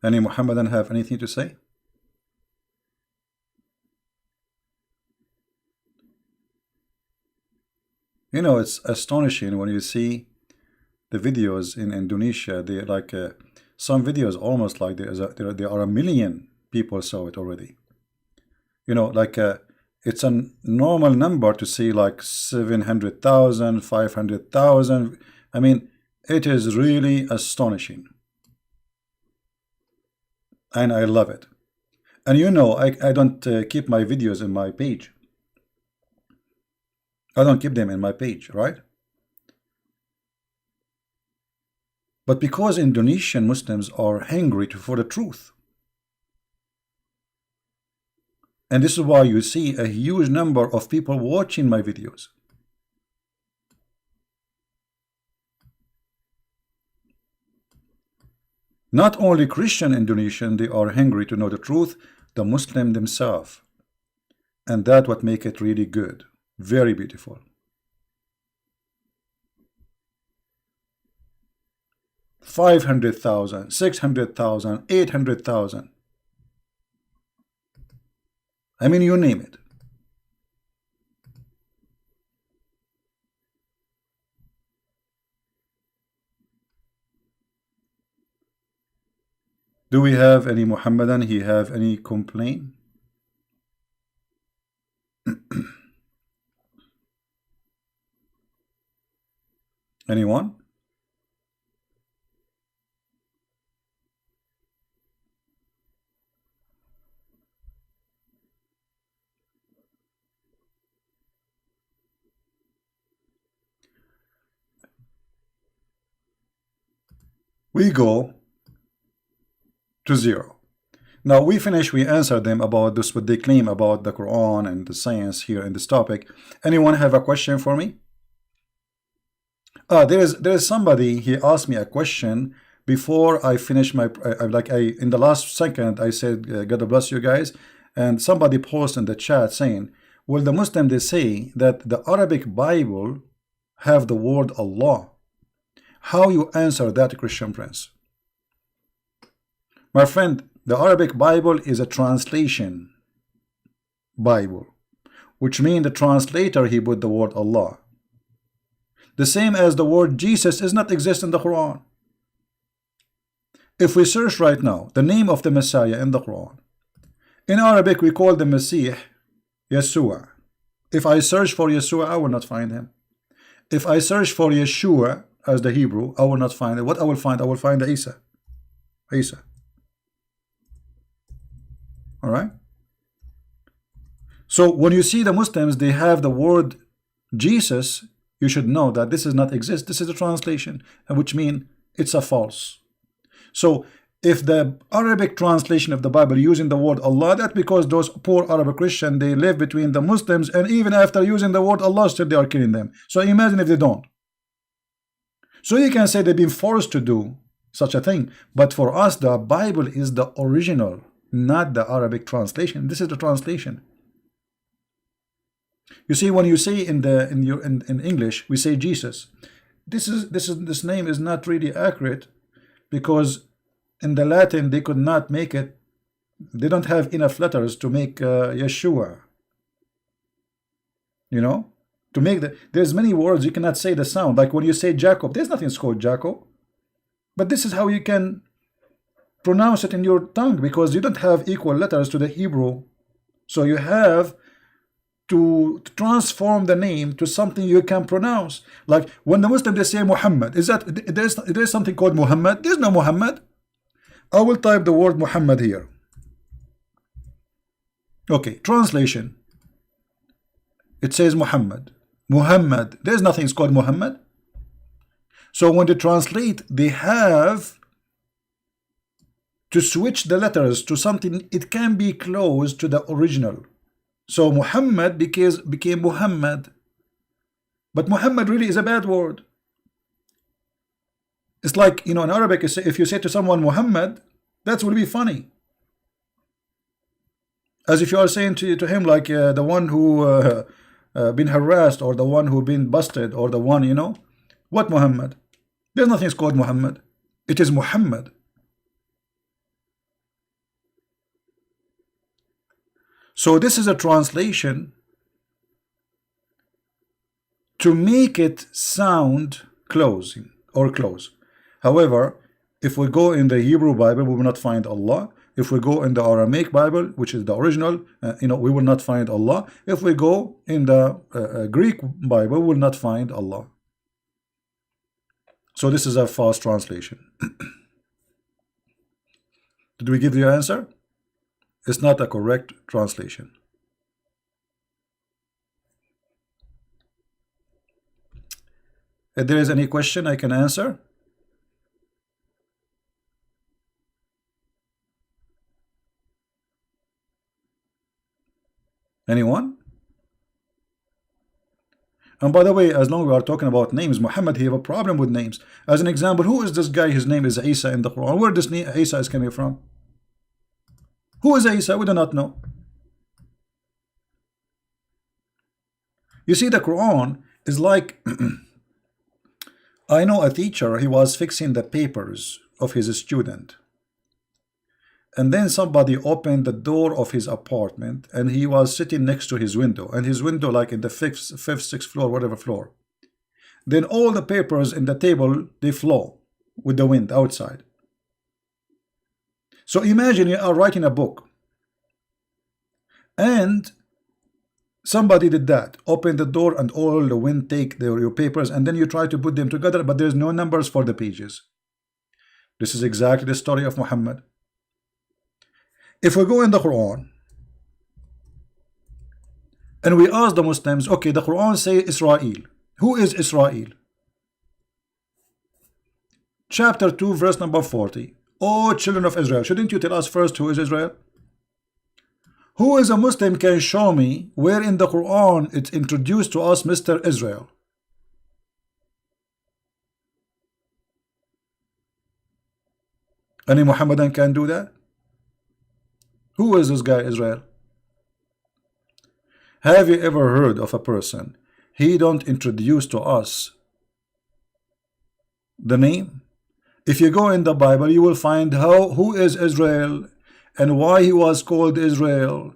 Any Muhammadan have anything to say? You know, it's astonishing when you see the videos in Indonesia. They like some videos almost like there are a million people saw it already. You know, like it's a normal number to see like 700,000, 500,000. I mean, it is really astonishing, and I love it. And you know, I don't keep my videos in my page. I don't keep them in my page, right? But because Indonesian Muslims are hungry for the truth, and this is why you see a huge number of people watching my videos. Not only Christian Indonesian, they are hungry to know the truth, the Muslim themselves. And that's what make it really good. Very beautiful. 500,000, 600,000, 800,000. I mean, you name it. Do we have any Muhammadan? He have any complaint? Anyone? We go to zero. Now we finish, we answer them about this, what they claim about the Quran and the science here in this topic. Anyone have a question for me? There is somebody, he asked me a question before I finish my in the last second I said God bless you guys, and somebody posted in the chat saying, well, the Muslim, they say that the Arabic Bible have the word Allah. How you answer that, Christian Prince? My friend, the Arabic Bible is a translation Bible, which means the translator, he put the word Allah. The same as the word Jesus does not exist in the Quran. If we search right now the name of the Messiah in the Quran, in Arabic we call the Messiah Yeshua. If I search for Yeshua, I will not find him. If I search for Yeshua as the Hebrew, I will not find it. What I will find? I will find the Isa. All right. So when you see the Muslims, they have the word Jesus, you should know that this does not exist. This is a translation, which means it's a false. So if the Arabic translation of the Bible using the word Allah, that's because those poor Arab Christians, they live between the Muslims, and even after using the word Allah, still they are killing them. So imagine if they don't. So you can say they've been forced to do such a thing. But for us, the Bible is the original, not the Arabic translation. This is the translation. You see, when you say in English, we say Jesus. This name is not really accurate, because in the Latin they could not make it. They don't have enough letters to make Yeshua. You know, to make there's many words you cannot say the sound. Like when you say Jacob, there's nothing called Jacob. But this is how you can pronounce it in your tongue, because you don't have equal letters to the Hebrew. So you have to transform the name to something you can pronounce. Like when the Muslims, they say Muhammad, is that there's something called Muhammad? There's no Muhammad. I will type the word Muhammad here. Okay, translation. It says Muhammad. Muhammad. There's nothing called Muhammad. So when they translate, they have to switch the letters to something it can be close to the original. So Muhammad became Muhammad. But Muhammad really is a bad word. It's like, you know, in Arabic, if you say to someone Muhammad, that will be funny. As if you are saying to him, like the one who been harassed, or the one who been busted, or the one, you know. What Muhammad? There's nothing called Muhammad. It is Muhammad. So this is a translation to make it sound closing or close. However, if we go in the Hebrew Bible, we will not find Allah. If we go in the Aramaic Bible, which is the original, we will not find Allah. If we go in the Greek Bible, we will not find Allah. So this is a false translation. Did we give you the answer? It's not a correct translation. If there is any question, I can answer. Anyone? And by the way, as long as we are talking about names, Muhammad, he have a problem with names. As an example, who is this guy? His name is Isa in the Quran. Where does Isa is coming from? Who is Isa? We do not know. You see, the Quran is like I know a teacher, he was fixing the papers of his student. And then somebody opened the door of his apartment and he was sitting next to his window. And his window like in the fifth, sixth floor, whatever floor. Then all the papers in the table, they flow with the wind outside. So imagine you are writing a book. And somebody did that. Open the door and all the wind take your papers. And then you try to put them together, but there's no numbers for the pages. This is exactly the story of Muhammad. If we go in the Quran and we ask the Muslims, okay, the Quran says Israel. Who is Israel? Chapter 2, verse number 40. Oh, children of Israel, shouldn't you tell us first who is Israel? Who is a Muslim can show me where in the Quran it's introduced to us Mr. Israel? Any Muhammadan can do that? Who is this guy Israel? Have you ever heard of a person he don't introduce to us the name? If you go in the Bible, you will find who is Israel and why he was called Israel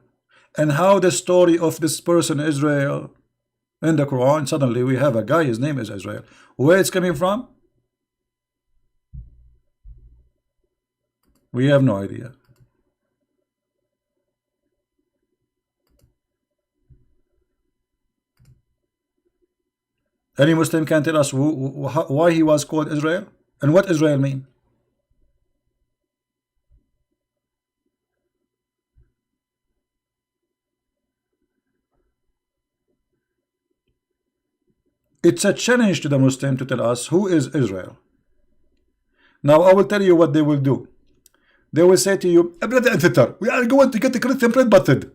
and how the story of this person Israel. In the Quran, suddenly we have a guy, his name is Israel. Where it's coming from? We have no idea. Any Muslim can tell us why he was called Israel and what Israel mean? It's a challenge to the Muslim to tell us who is Israel. Now I will tell you what they will do. They will say to you, we are going to get the Christian bread buttered.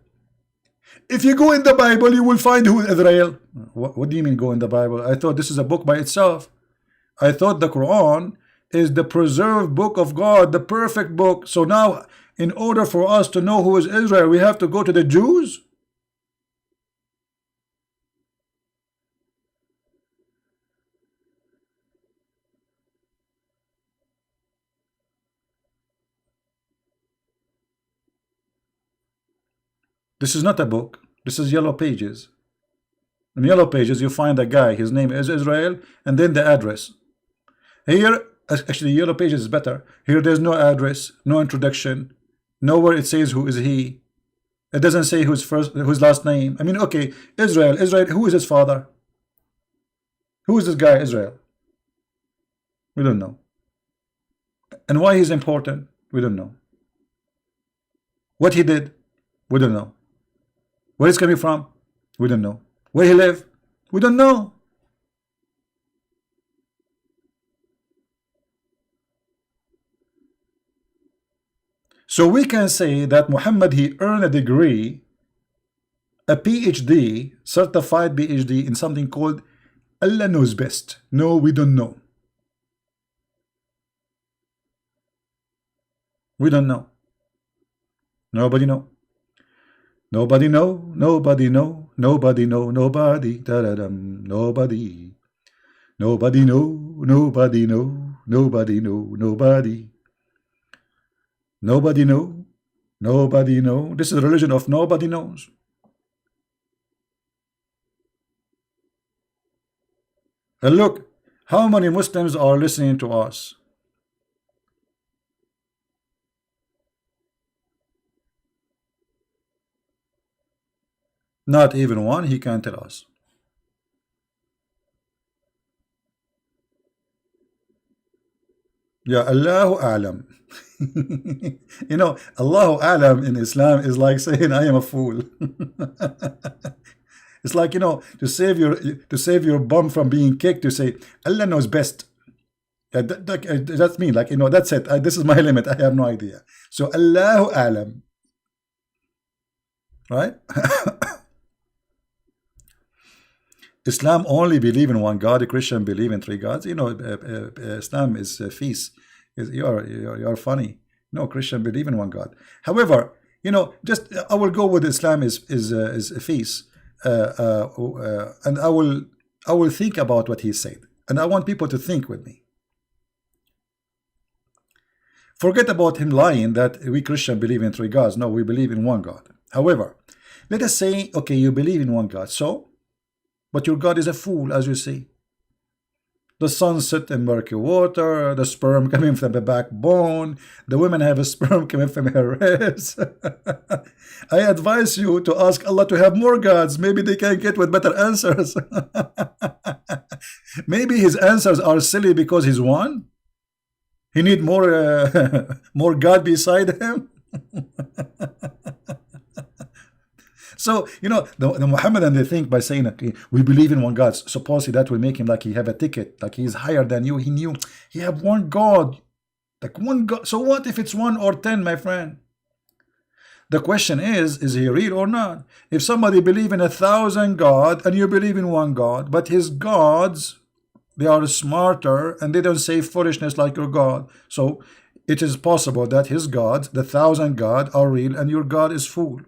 If you go in the Bible, you will find who is Israel. What do you mean go in the Bible? I thought this is a book by itself. I thought the Quran is the preserved book of God, the perfect book. So now, in order for us to know who is Israel, we have to go to the Jews? This is not a book. This is yellow pages. In yellow pages, you find a guy. His name is Israel, and then the address. Here, actually, yellow pages is better. Here, there's no address, no introduction, nowhere it says who is he. It doesn't say whose last name. I mean, okay, Israel. Who is his father? Who is this guy, Israel? We don't know. And why he's important? We don't know. What he did? We don't know. Where he's coming from? We don't know. Where he live? We don't know. So we can say that Muhammad, he earned a degree, a PhD, certified PhD in something called Allah knows best. No, we don't know. We don't know. Nobody know. Nobody know. Nobody know. Nobody know. Nobody. Da-da-dum. Nobody. Nobody know. Nobody know. Nobody know. Nobody. Nobody know. Nobody know. This is the religion of nobody knows. And look, how many Muslims are listening to us? Not even one. He can't tell us. Yeah, Allahu A'lam. You know, Allahu A'lam in Islam is like saying I am a fool. It's like, you know, to save your bum from being kicked, to say Allah knows best. That's me. Like, you know, that's it. This is my limit. I have no idea. So Allahu A'lam, right? Islam only believe in one God. A Christian believe in three gods. You know, Islam is feast. You're funny. No, Christian believe in one God. However, you know, just I will go with Islam is a feast, and I will think about what he said, and I want people to think with me. Forget about him lying that we Christian believe in three gods. No, we believe in one God. However, let us say, okay, you believe in one God, so, but your God is a fool, as you say. The sun set in murky water, the sperm coming from the backbone, the women have a sperm coming from her ribs. I advise you to ask Allah to have more gods. Maybe they can get with better answers. Maybe his answers are silly because he's one. He need more God beside him. So, you know, the Muhammadan, they think by saying, okay, we believe in one God, supposedly that will make him like he have a ticket, like he's higher than you. He knew he have one God, like one God. So what if it's 1 or 10, my friend? The question is he real or not? If somebody believe in 1,000 God and you believe in one God, but his gods, they are smarter and they don't say foolishness like your God. So it is possible that his gods, the 1,000 God, are real and your God is fool.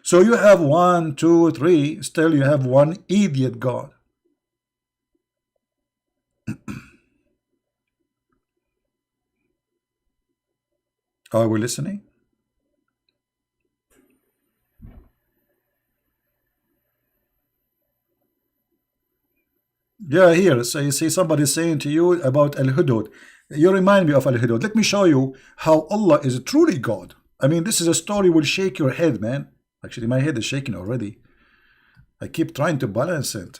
So you have 1, 2, 3, still you have one idiot God. Are we listening? Yeah, here, so you see somebody saying to you about Al-Hudud. You remind me of Al-Hudud. Let me show you how Allah is truly God. I mean, this is a story will shake your head, man. Actually, my head is shaking already. I keep trying to balance it.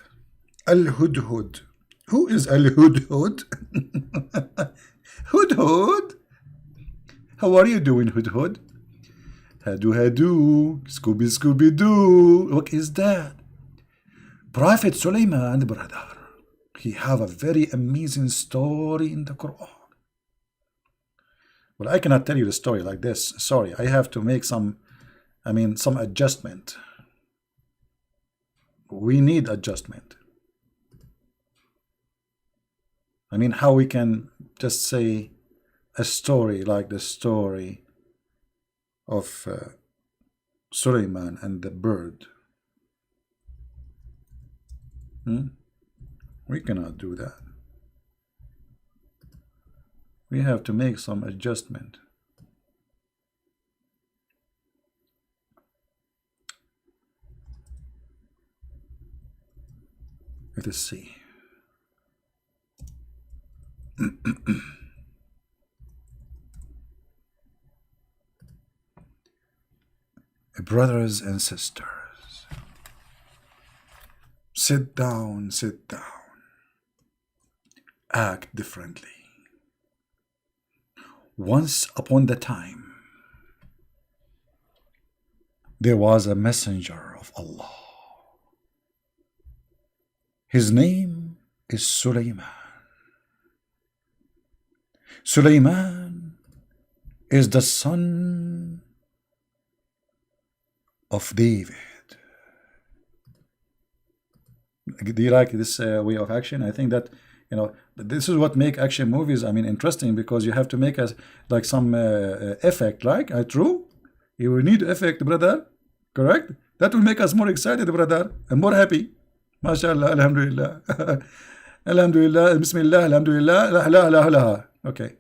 Al-Hudhud. Who is Al-Hudhud? Hudhud? How are you doing, Hudhud? Hadu hadu, Scooby Scooby Doo. What is that? Prophet Sulaiman, brother. He have a very amazing story in the Quran. Well, I cannot tell you the story like this. Sorry, I have to make some adjustment. We need adjustment. I mean, how we can just say a story like the story of Suleiman and the bird. We cannot do that. We have to make some adjustment. Let us see. Brothers and sisters, sit down, sit down. Act differently. Once upon the time, there was a messenger of Allah. His name is Sulaiman. Sulaiman is the son of David. Do you like this way of action? I think that, you know, this is what make action movies, I mean, interesting, because you have to make us like some effect, like true. You will need effect, brother. Correct? That will make us more excited, brother, and more happy. MashaAllah, Alhamdulillah. Alhamdulillah, Bismillah, Alhamdulillah, la la la la. Okay.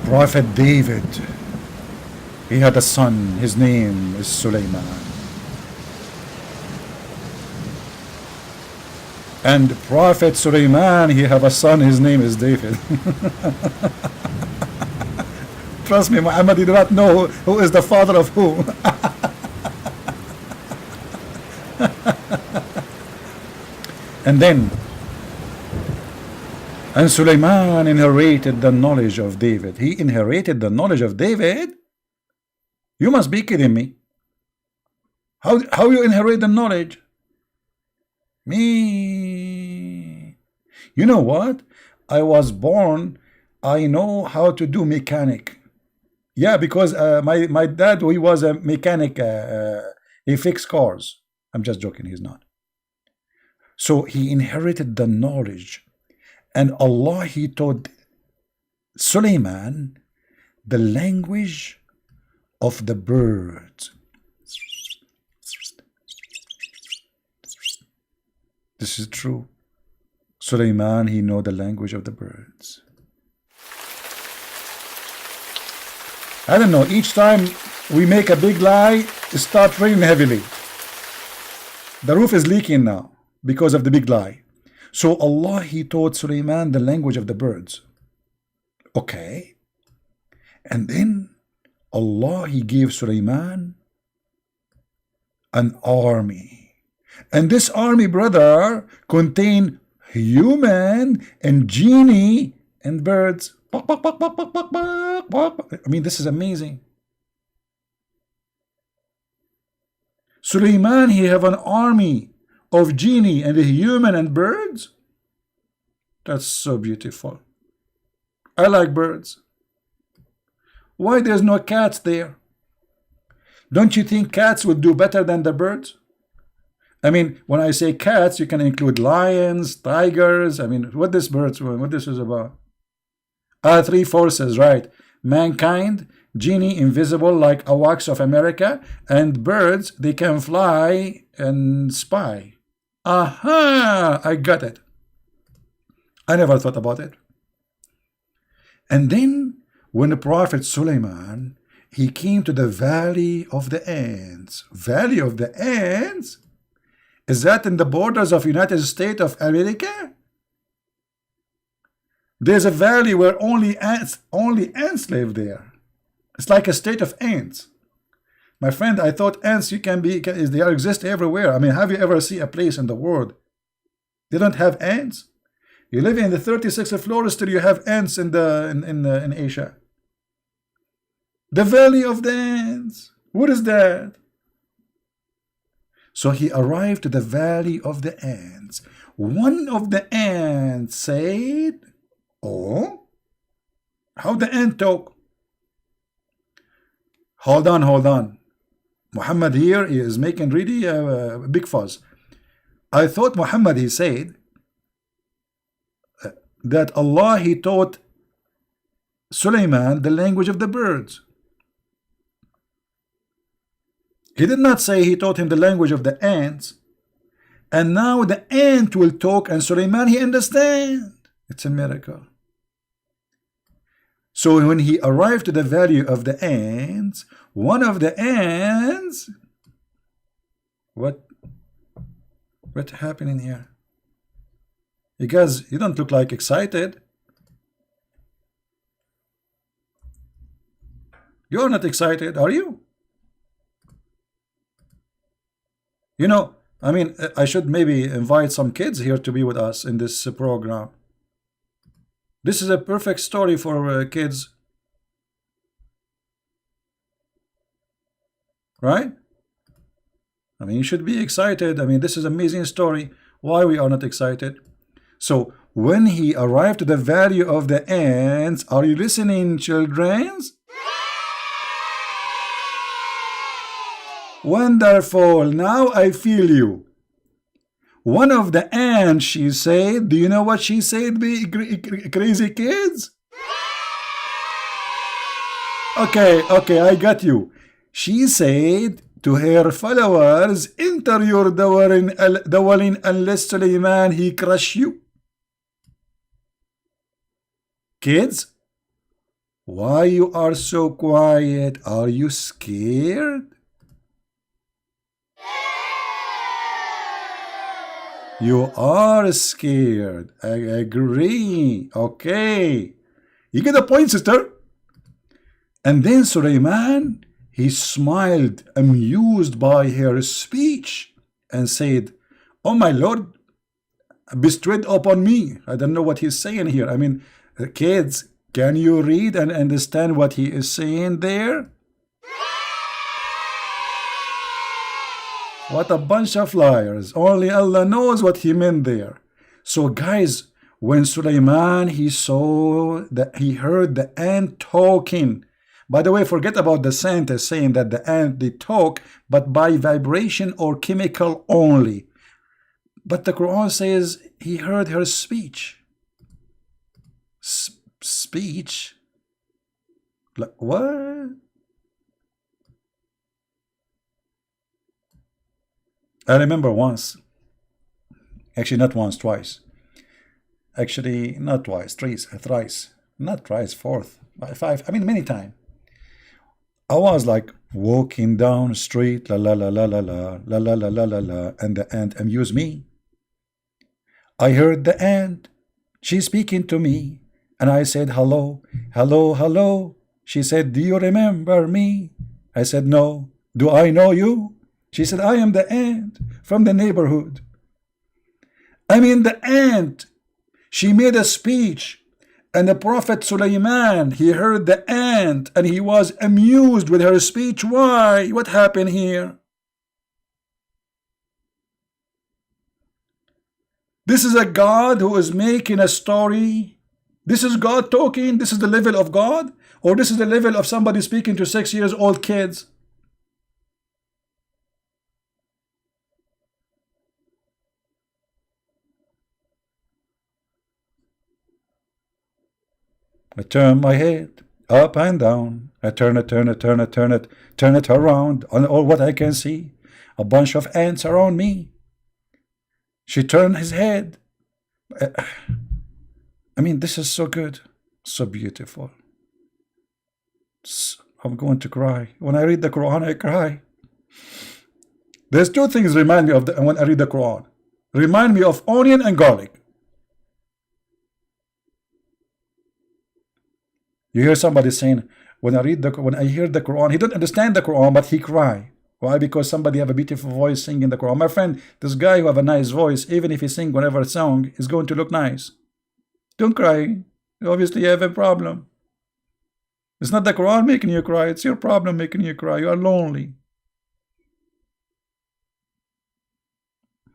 Prophet David He had a son. His name is Sulaiman. And Prophet Sulaiman, he have a son. His name is David. Trust me, Muhammad, you do not know who is the father of who. And then, and Sulaiman inherited the knowledge of David. He inherited the knowledge of David? You must be kidding me. How you inherit the knowledge? Me. You know what? I was born, I know how to do mechanic. Yeah, because my dad, he was a mechanic. He fixed cars. I'm just joking, he's not. So he inherited the knowledge. And Allah, he taught Sulaiman the language of the birds. This is true. Sulaiman, he know the language of the birds. I don't know, each time we make a big lie, it starts raining heavily. The roof is leaking now because of the big lie. So Allah, he taught Sulaiman the language of the birds. Okay. And then Allah, he gave Sulaiman an army. And this army, brother, contained human and genie and birds. I mean, this is amazing. Sulaiman, he have an army of genie and human and birds. That's so beautiful. I like birds. Why there's no cats there? Don't you think cats would do better than the birds? I mean, when I say cats, you can include lions, tigers. I mean, what this is about? Three forces, right? Mankind, genie, invisible like a wax of America, and birds, they can fly and spy. Aha! I got it. I never thought about it. And then, when the Prophet Sulaiman, he came to the Valley of the Ants. Valley of the Ants? Is that in the borders of United States of America? There's a valley where only ants live there. It's like a state of ants. My friend, I thought ants they exist everywhere. I mean, have you ever seen a place in the world they don't have ants? You live in the 36th floor, still you have ants in Asia. The Valley of the Ants. What is that? So he arrived to the Valley of the Ants. One of the ants said, "Oh, how the ant talk?" Hold on. Muhammad here is making really a big fuss. I thought Muhammad, he said that Allah, he taught Sulaiman the language of the birds. He did not say he taught him the language of the ants. And now the ant will talk and Sulaiman, he understand. It's a miracle. So when he arrived to the Valley of the Ants, one of the ants, what happening here? You guys, you don't look like excited. You're not excited, are you? You know, I mean, I should maybe invite some kids here to be with us in this program. This is a perfect story for kids. Right? I mean, you should be excited. I mean, this is an amazing story. Why we are not excited? So, when he arrived to the Valley of the Ants, are you listening, children? Wonderful. Now I feel you. One of the ants, she said, do you know what she said, crazy kids? Okay, I got you. She said to her followers, enter your dwelling unless Sulaiman, he crush you. Kids, Why you are so quiet? Are you scared? You are scared. I agree. Okay. You get the point, sister. And then Sulaiman, he smiled, amused by her speech, and said, "Oh my Lord, bestow upon me." I don't know what he's saying here. I mean, kids, can you read and understand what he is saying there? What a bunch of liars. Only Allah knows what he meant there. So guys, when Sulaiman, he saw that, he heard the ant talking. By the way, forget about the scientists saying that the ant, they talk, but by vibration or chemical only. But the Quran says he heard her speech. Speech? Like, what? I remember once, actually not once, twice. Actually, not twice, thrice, not twice, fourth, five, I mean many times. I was like walking down the street, la la la la la la la la la la la la, and the ant amused me. I heard the ant, she's speaking to me, and I said, "Hello, hello, hello." She said, "Do you remember me?" I said, "No." "Do I know you?" She said, "I am the ant from the neighborhood." I mean, the ant, she made a speech, and the Prophet Sulaiman, he heard the ant, and he was amused with her speech. Why? What happened here? This is a God who is making a story. This is God talking. This is the level of God, or this is the level of somebody speaking to 6 years old kids. I turn my head up and down. I turn it, turn it, turn it, turn it, turn it around. On all what I can see, a bunch of ants around me. She turned his head. I mean, this is so good, so beautiful. I'm going to cry. When I read the Quran, I cry. There's two things remind me of when I read the Quran. Remind me of onion and garlic. You hear somebody saying, when I hear the Quran, he don't understand the Quran, but he cry. Why? Because somebody have a beautiful voice singing the Quran. My friend, this guy who have a nice voice, even if he sing whatever song, is going to look nice. Don't cry. Obviously, you have a problem. It's not the Quran making you cry. It's your problem making you cry. You are lonely.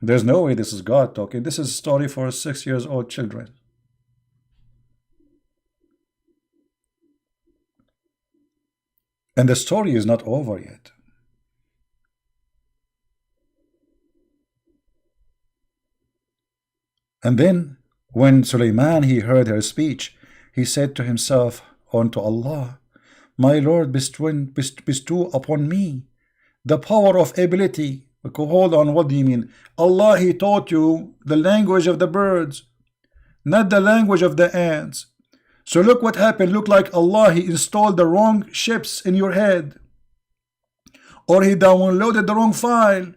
There's no way this is God talking. This is a story for 6-year-old children. And the story is not over yet. And then, when Sulaiman, he heard her speech, he said to himself, unto Allah, "My Lord, bestow upon me the power of ability." Hold on, what do you mean? Allah, he taught you the language of the birds, not the language of the ants. So look what happened. Look like Allah, he installed the wrong chips in your head, or he downloaded the wrong file.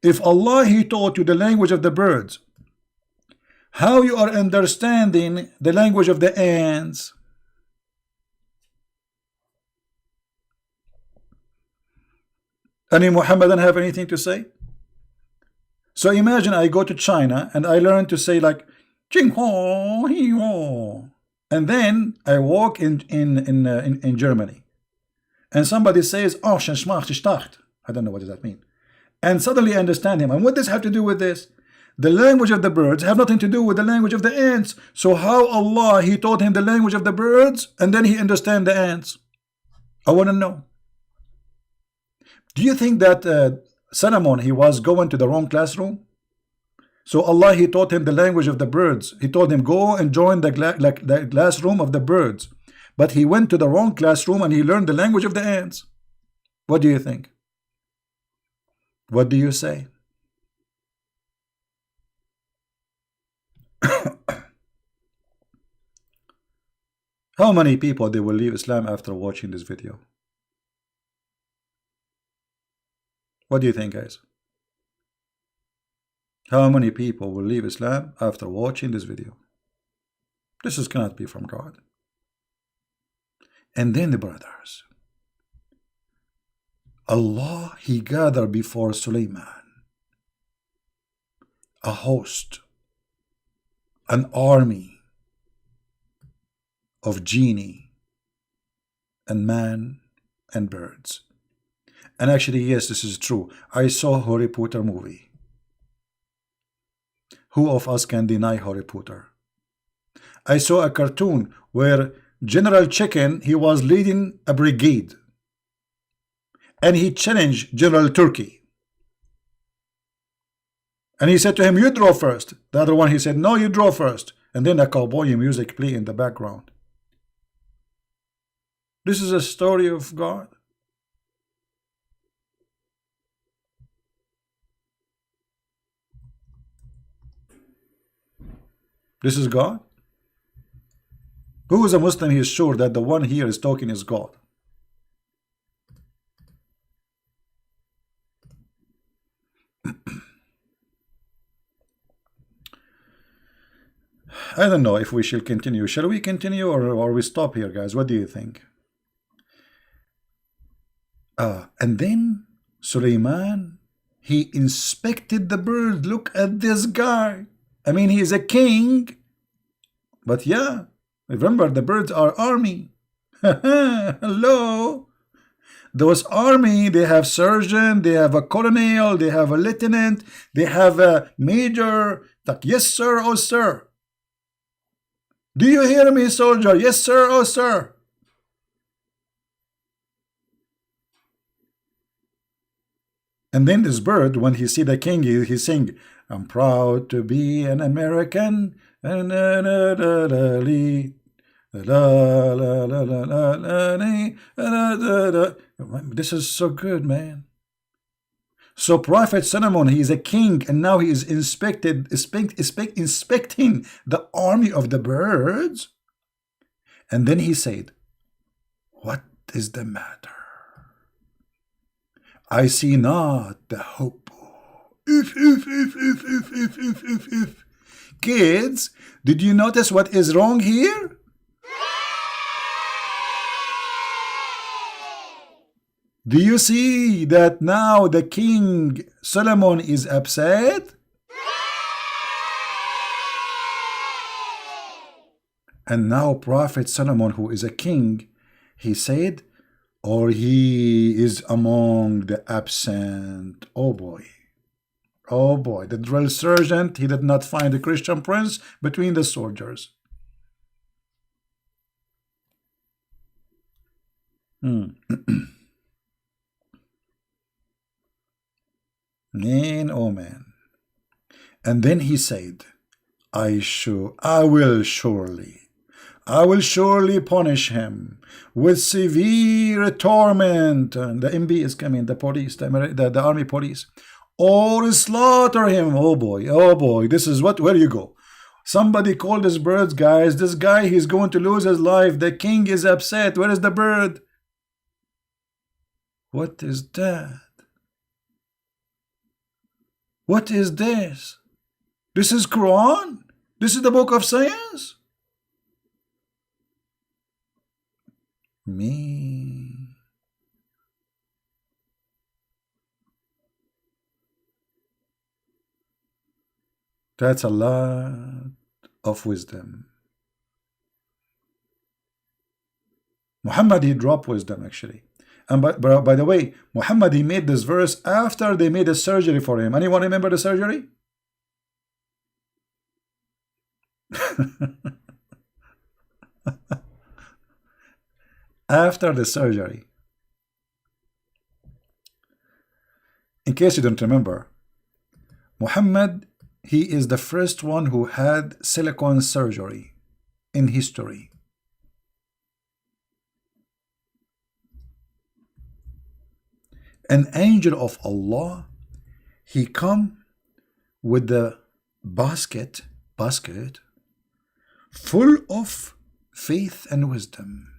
If Allah, he taught you the language of the birds, how you are understanding the language of the ants? Any Muhammadan have anything to say? So imagine I go to China and I learn to say like Jing Ho Hi Ho, and then I walk in Germany, and somebody says oh I don't know what does that mean, and suddenly I understand him. And what does have to do with this? The language of the birds have nothing to do with the language of the ants. So how Allah, he taught him the language of the birds and then he understand the ants? I want to know. Do you think that Solomon, he was going to the wrong classroom? So Allah, he taught him the language of the birds. He told him go and join the classroom of the birds, but he went to the wrong classroom and he learned the language of the ants. What do you think? What do you say? How many people they will leave Islam after watching this video? What do you think, guys? How many people will leave Islam after watching this video? This is cannot be from God. And then the brothers, Allah, He gathered before Sulaiman a host, an army of genie and man and birds. And actually, yes, this is true. I saw Harry Potter movie. Who of us can deny Harry Potter? I saw a cartoon where General Chicken, he was leading a brigade, and he challenged General Turkey. And he said to him, you draw first. The other one, he said, no, you draw first. And then a cowboy music play in the background. This is a story of God. This is God. Who is a Muslim? He is sure that the one here is talking is God. I don't know if we shall continue. Shall we continue or we stop here, guys? What do you think? And then Sulaiman, he inspected the bird. Look at this guy. I mean, he is a king. But yeah, remember, the birds are army. Hello. Those army, they have surgeon, they have a colonel, they have a lieutenant, they have a major. Like, yes, sir, oh, sir. Do you hear me, soldier? Yes, sir, oh, sir. And then this bird, when he see the king, he sing, I'm proud to be an American. This is so good, man. So Prophet Solomon, he is a king, and now he is inspecting the army of the birds. And then he said, what is the matter? I see not the hope. If. Kids, did you notice what is wrong here? Do you see that now the king Solomon is upset? And now Prophet Solomon, who is a king, he said, or he is among the absent. Oh boy. Oh boy. The drill sergeant, he did not find the Christian prince between the soldiers. Man, oh man. And then he said, I will surely punish him with severe torment. And the MB is coming, the police, the army police, or slaughter him. Oh boy, this is where you go. Somebody call this birds, guys. This guy, he's going to lose his life. The king is upset. Where is the bird? What is that? What is this? This is Quran? This is the book of science? Me. That's a lot of wisdom. Muhammad, he dropped wisdom actually. And by the way, Muhammad, he made this verse after they made a surgery for him. Anyone remember the surgery? After the surgery. In case you don't remember, Muhammad, he is the first one who had silicone surgery in history. An angel of Allah, he come with the basket full of faith and wisdom.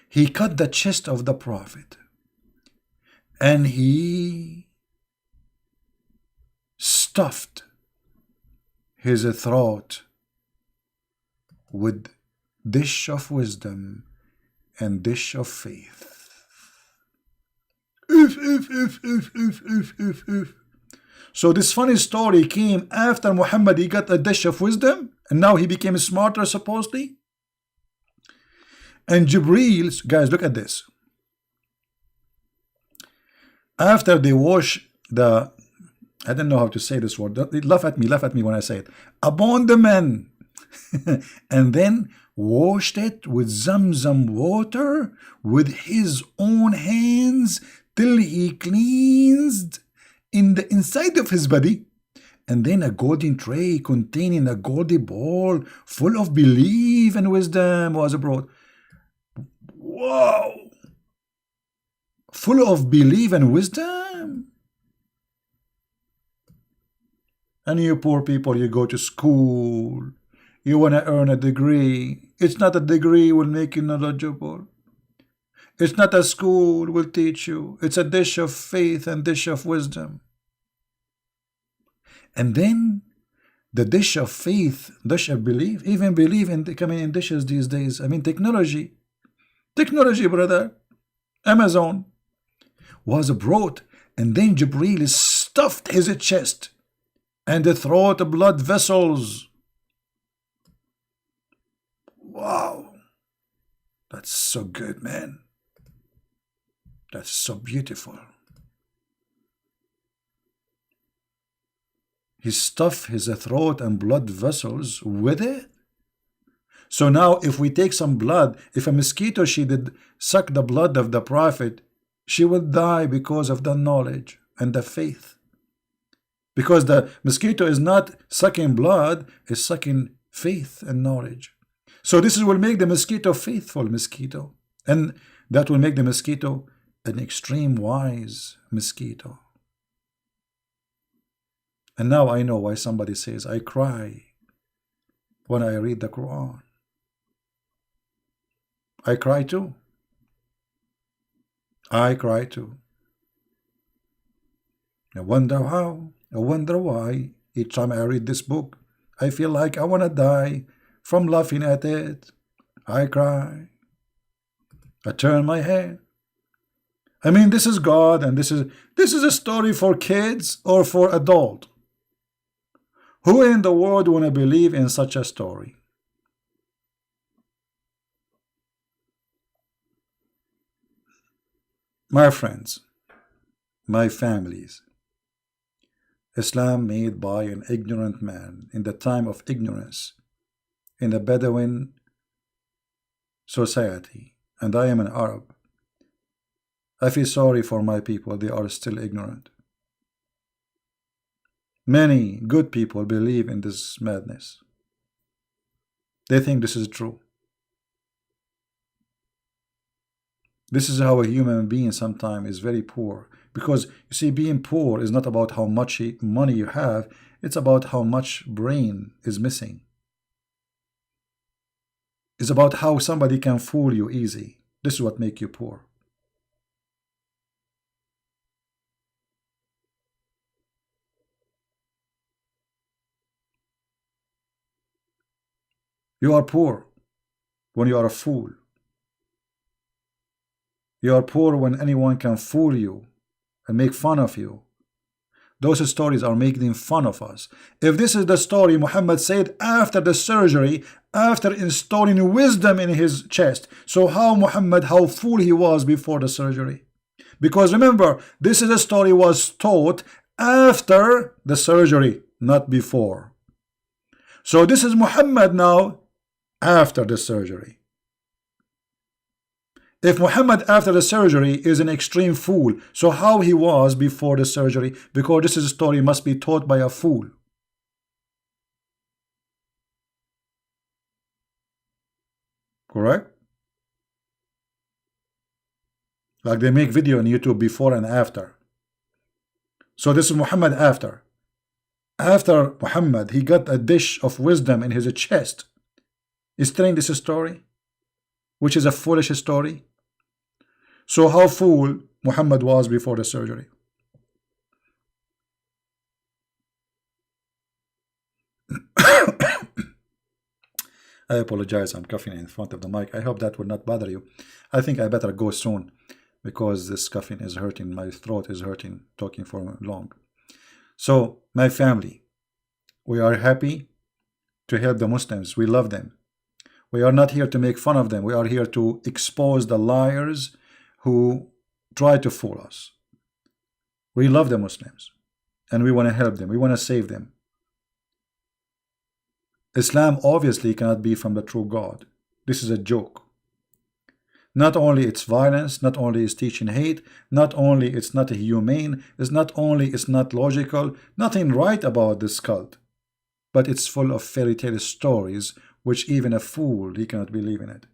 He cut the chest of the prophet and he stuffed his throat with dish of wisdom and dish of faith. If. So this funny story came after Muhammad. He got a dish of wisdom and now he became smarter supposedly. And Jibreel, guys, look at this. After they wash the, I don't know how to say this word. Laugh at me when I say it. Upon the man, and then washed it with Zamzam water with his own hands till he cleansed in the inside of his body, and then a golden tray containing a golden bowl full of belief and wisdom was brought. Wow! Full of belief and wisdom. And you poor people, you go to school, you want to earn a degree. It's not a degree will make you knowledgeable. It's not a school will teach you. It's a dish of faith and dish of wisdom. And then the dish of faith, dish of belief, even believe in coming in dishes these days. I mean, technology, brother, Amazon was brought, and then Jibreel stuffed his chest and the throat blood vessels. Wow, that's so good, man. That's so beautiful. He stuffed his throat and blood vessels with it. So now if we take some blood, if a mosquito, she did suck the blood of the prophet, she would die because of the knowledge and the faith. Because the mosquito is not sucking blood, it's sucking faith and knowledge. So this will make the mosquito faithful mosquito. And that will make the mosquito an extreme wise mosquito. And now I know why somebody says, I cry when I read the Quran. I cry too. I cry too. I wonder how, I wonder why. Each time I read this book, I feel like I want to die from laughing at it. I cry. I turn my head. I mean, this is God, and this is a story for kids or for adult. Who in the world want to believe in such a story? My friends, my families, Islam made by an ignorant man in the time of ignorance in a Bedouin society, and I am an Arab. I feel sorry for my people, they are still ignorant. Many good people believe in this madness. They think this is true. This is how a human being sometimes is very poor. Because, you see, being poor is not about how much money you have, it's about how much brain is missing. It's about how somebody can fool you easy. This is what makes you poor. You are poor when you are a fool. You are poor when anyone can fool you and make fun of you. Those stories are making fun of us. If this is the story Muhammad said after the surgery, after installing wisdom in his chest, so how Muhammad, how fool he was before the surgery? Because remember, this is a story was taught after the surgery, not before. So this is Muhammad now after the surgery. If Muhammad after the surgery is an extreme fool, so how he was before the surgery? Because this is a story must be taught by a fool. Correct? Like they make video on YouTube before and after. So this is Muhammad after. After Muhammad, he got a dish of wisdom in his chest. is telling this story, which is a foolish story. So how fool Muhammad was before the surgery. I apologize, I'm coughing in front of the mic. I hope that will not bother you. I think I better go soon because this coughing is hurting. My throat is hurting talking for long. So, my family, we are happy to help the Muslims. We love them. We are not here to make fun of them. We are here to expose the liars who try to fool us. We love the Muslims and we want to help them. We want to save them. Islam obviously cannot be from the true God. This is a joke. Not only it's violence, not only it's teaching hate, not only it's not humane, it's not only it's not logical, nothing right about this cult, but it's full of fairy tale stories which even a fool, he cannot believe in it.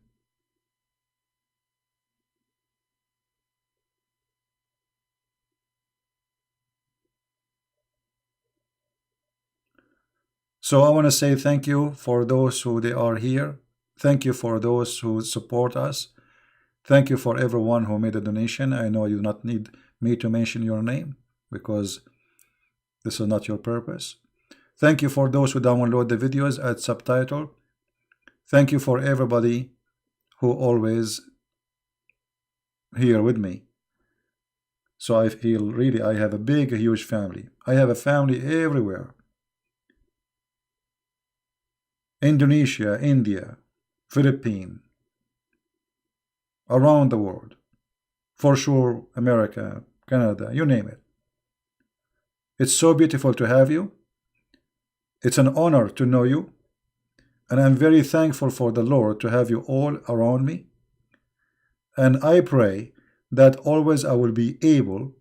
So I want to say thank you for those who they are here. Thank you for those who support us. Thank you for everyone who made a donation. I know you do not need me to mention your name because this is not your purpose. Thank you for those who download the videos at subtitle. Thank you for everybody who always here with me. So I feel really I have a big, huge family. I have a family everywhere. Indonesia, India, Philippines, around the world. For sure, America, Canada, you name it. It's so beautiful to have you. It's an honor to know you. And I'm very thankful for the Lord to have you all around me. And I pray that always I will be able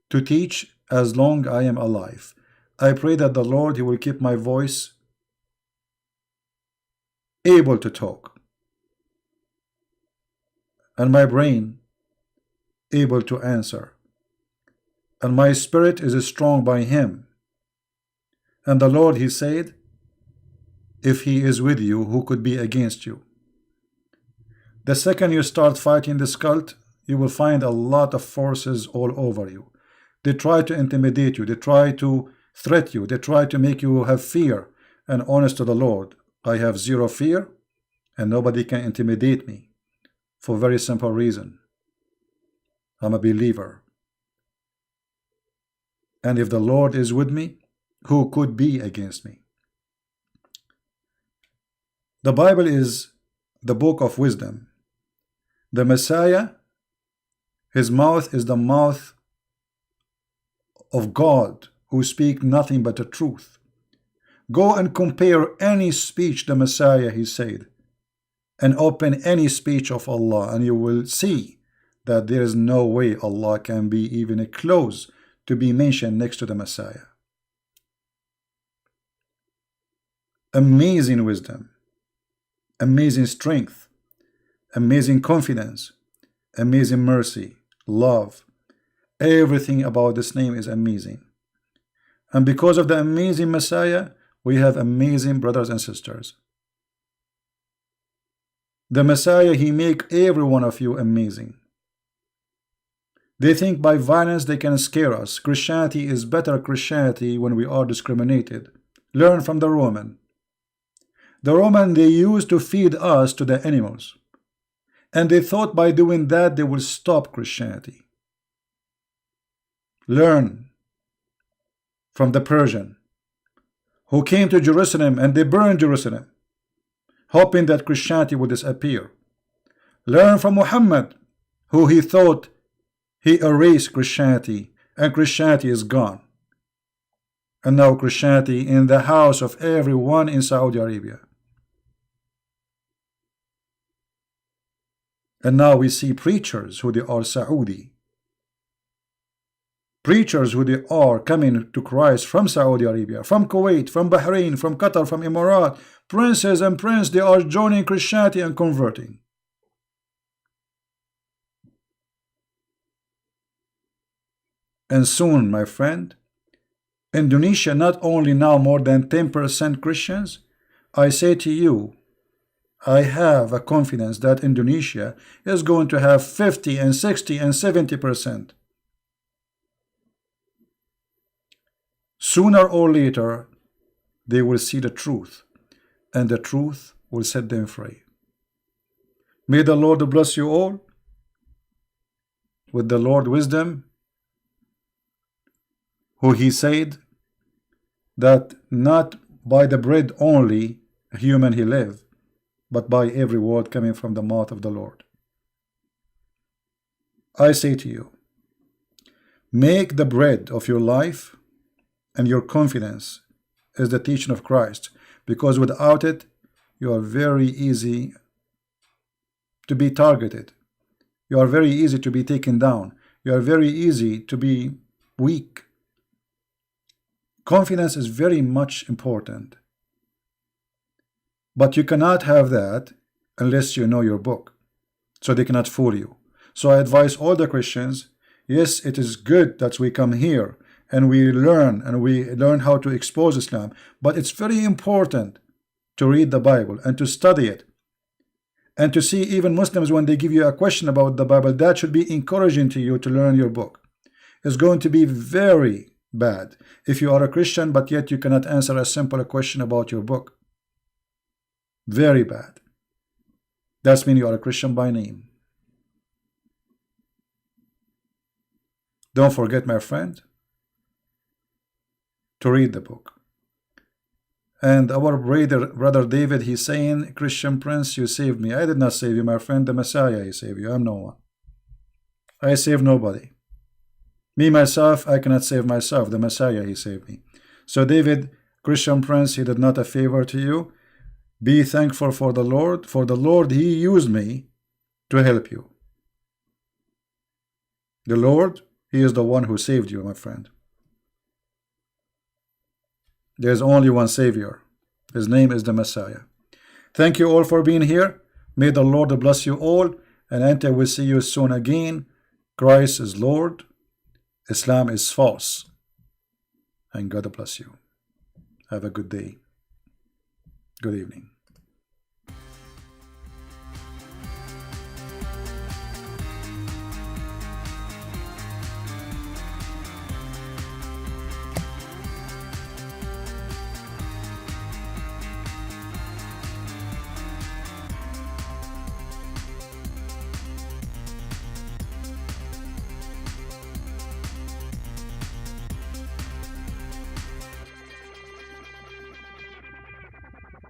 to teach as long I am alive. I pray that the Lord, He will keep my voice able to talk, and my brain able to answer, and my spirit is strong by Him. And the Lord, He said, if He is with you, who could be against you? The second you start fighting this cult, you will find a lot of forces all over you. They try to intimidate you, they try to threat you, they try to make you have fear. And honest to the Lord, I have zero fear, and nobody can intimidate me for a very simple reason. I'm a believer. And if the Lord is with me, who could be against me? The Bible is the book of wisdom. The Messiah, his mouth is the mouth of God, who speak nothing but the truth. Go and compare any speech the Messiah he said, and open any speech of Allah, and you will see that there is no way Allah can be even close to be mentioned next to the Messiah. Amazing wisdom, amazing strength, amazing confidence, amazing mercy, love. Everything about this name is amazing. And because of the amazing Messiah, we have amazing brothers and sisters. The Messiah, he make every one of you amazing. They think by violence they can scare us. Christianity is better Christianity when we are discriminated. Learn from the Roman. The Roman, they used to feed us to the animals. And they thought by doing that they will stop Christianity. Learn from the Persian, who came to Jerusalem and they burned Jerusalem, hoping that Christianity would disappear. Learn from Muhammad, who he thought he erased Christianity, and Christianity is gone. And now Christianity in the house of everyone in Saudi Arabia. And now we see preachers who they are Saudi. Preachers who they are coming to Christ from Saudi Arabia, from Kuwait, from Bahrain, from Qatar, from Emirat. Princes and princes, they are joining Christianity and converting. And soon, my friend, Indonesia not only now more than 10% Christians, I say to you, I have a confidence that Indonesia is going to have 50 and 60 and 70%. Sooner or later, they will see the truth, and the truth will set them free. May the Lord bless you all with the Lord wisdom, who he said that not by the bread only a human he live, but by every word coming from the mouth of the Lord. I say to you, make the bread of your life and your confidence is the teaching of Christ, because without it you are very easy to be targeted. You are very easy to be taken down. You are very easy to be weak. Confidence is very much important. But you cannot have that unless you know your book. So they cannot fool you. So I advise all the Christians, yes, it is good that we come here and we learn how to expose Islam, but it's very important to read the Bible and to study it. And to see even Muslims, when they give you a question about the Bible, that should be encouraging to you to learn your book. It's going to be very bad if you are a Christian, but yet you cannot answer a simple question about your book. Very bad. That means you are a Christian by name. Don't forget, my friend, to read the book. And our brother David, he's saying, Christian Prince, you saved me. I did not save you, my friend. The Messiah, he saved you. I'm no one. I save nobody. Me, myself, I cannot save myself. The Messiah, he saved me. So David, Christian Prince, he did not a favor to you. Be thankful for the Lord. For the Lord, he used me to help you. The Lord, he is the one who saved you, my friend. There's only one Savior. His name is the Messiah. Thank you all for being here. May the Lord bless you all. And until we see you soon again, Christ is Lord. Islam is false. And God bless you. Have a good day. Good evening.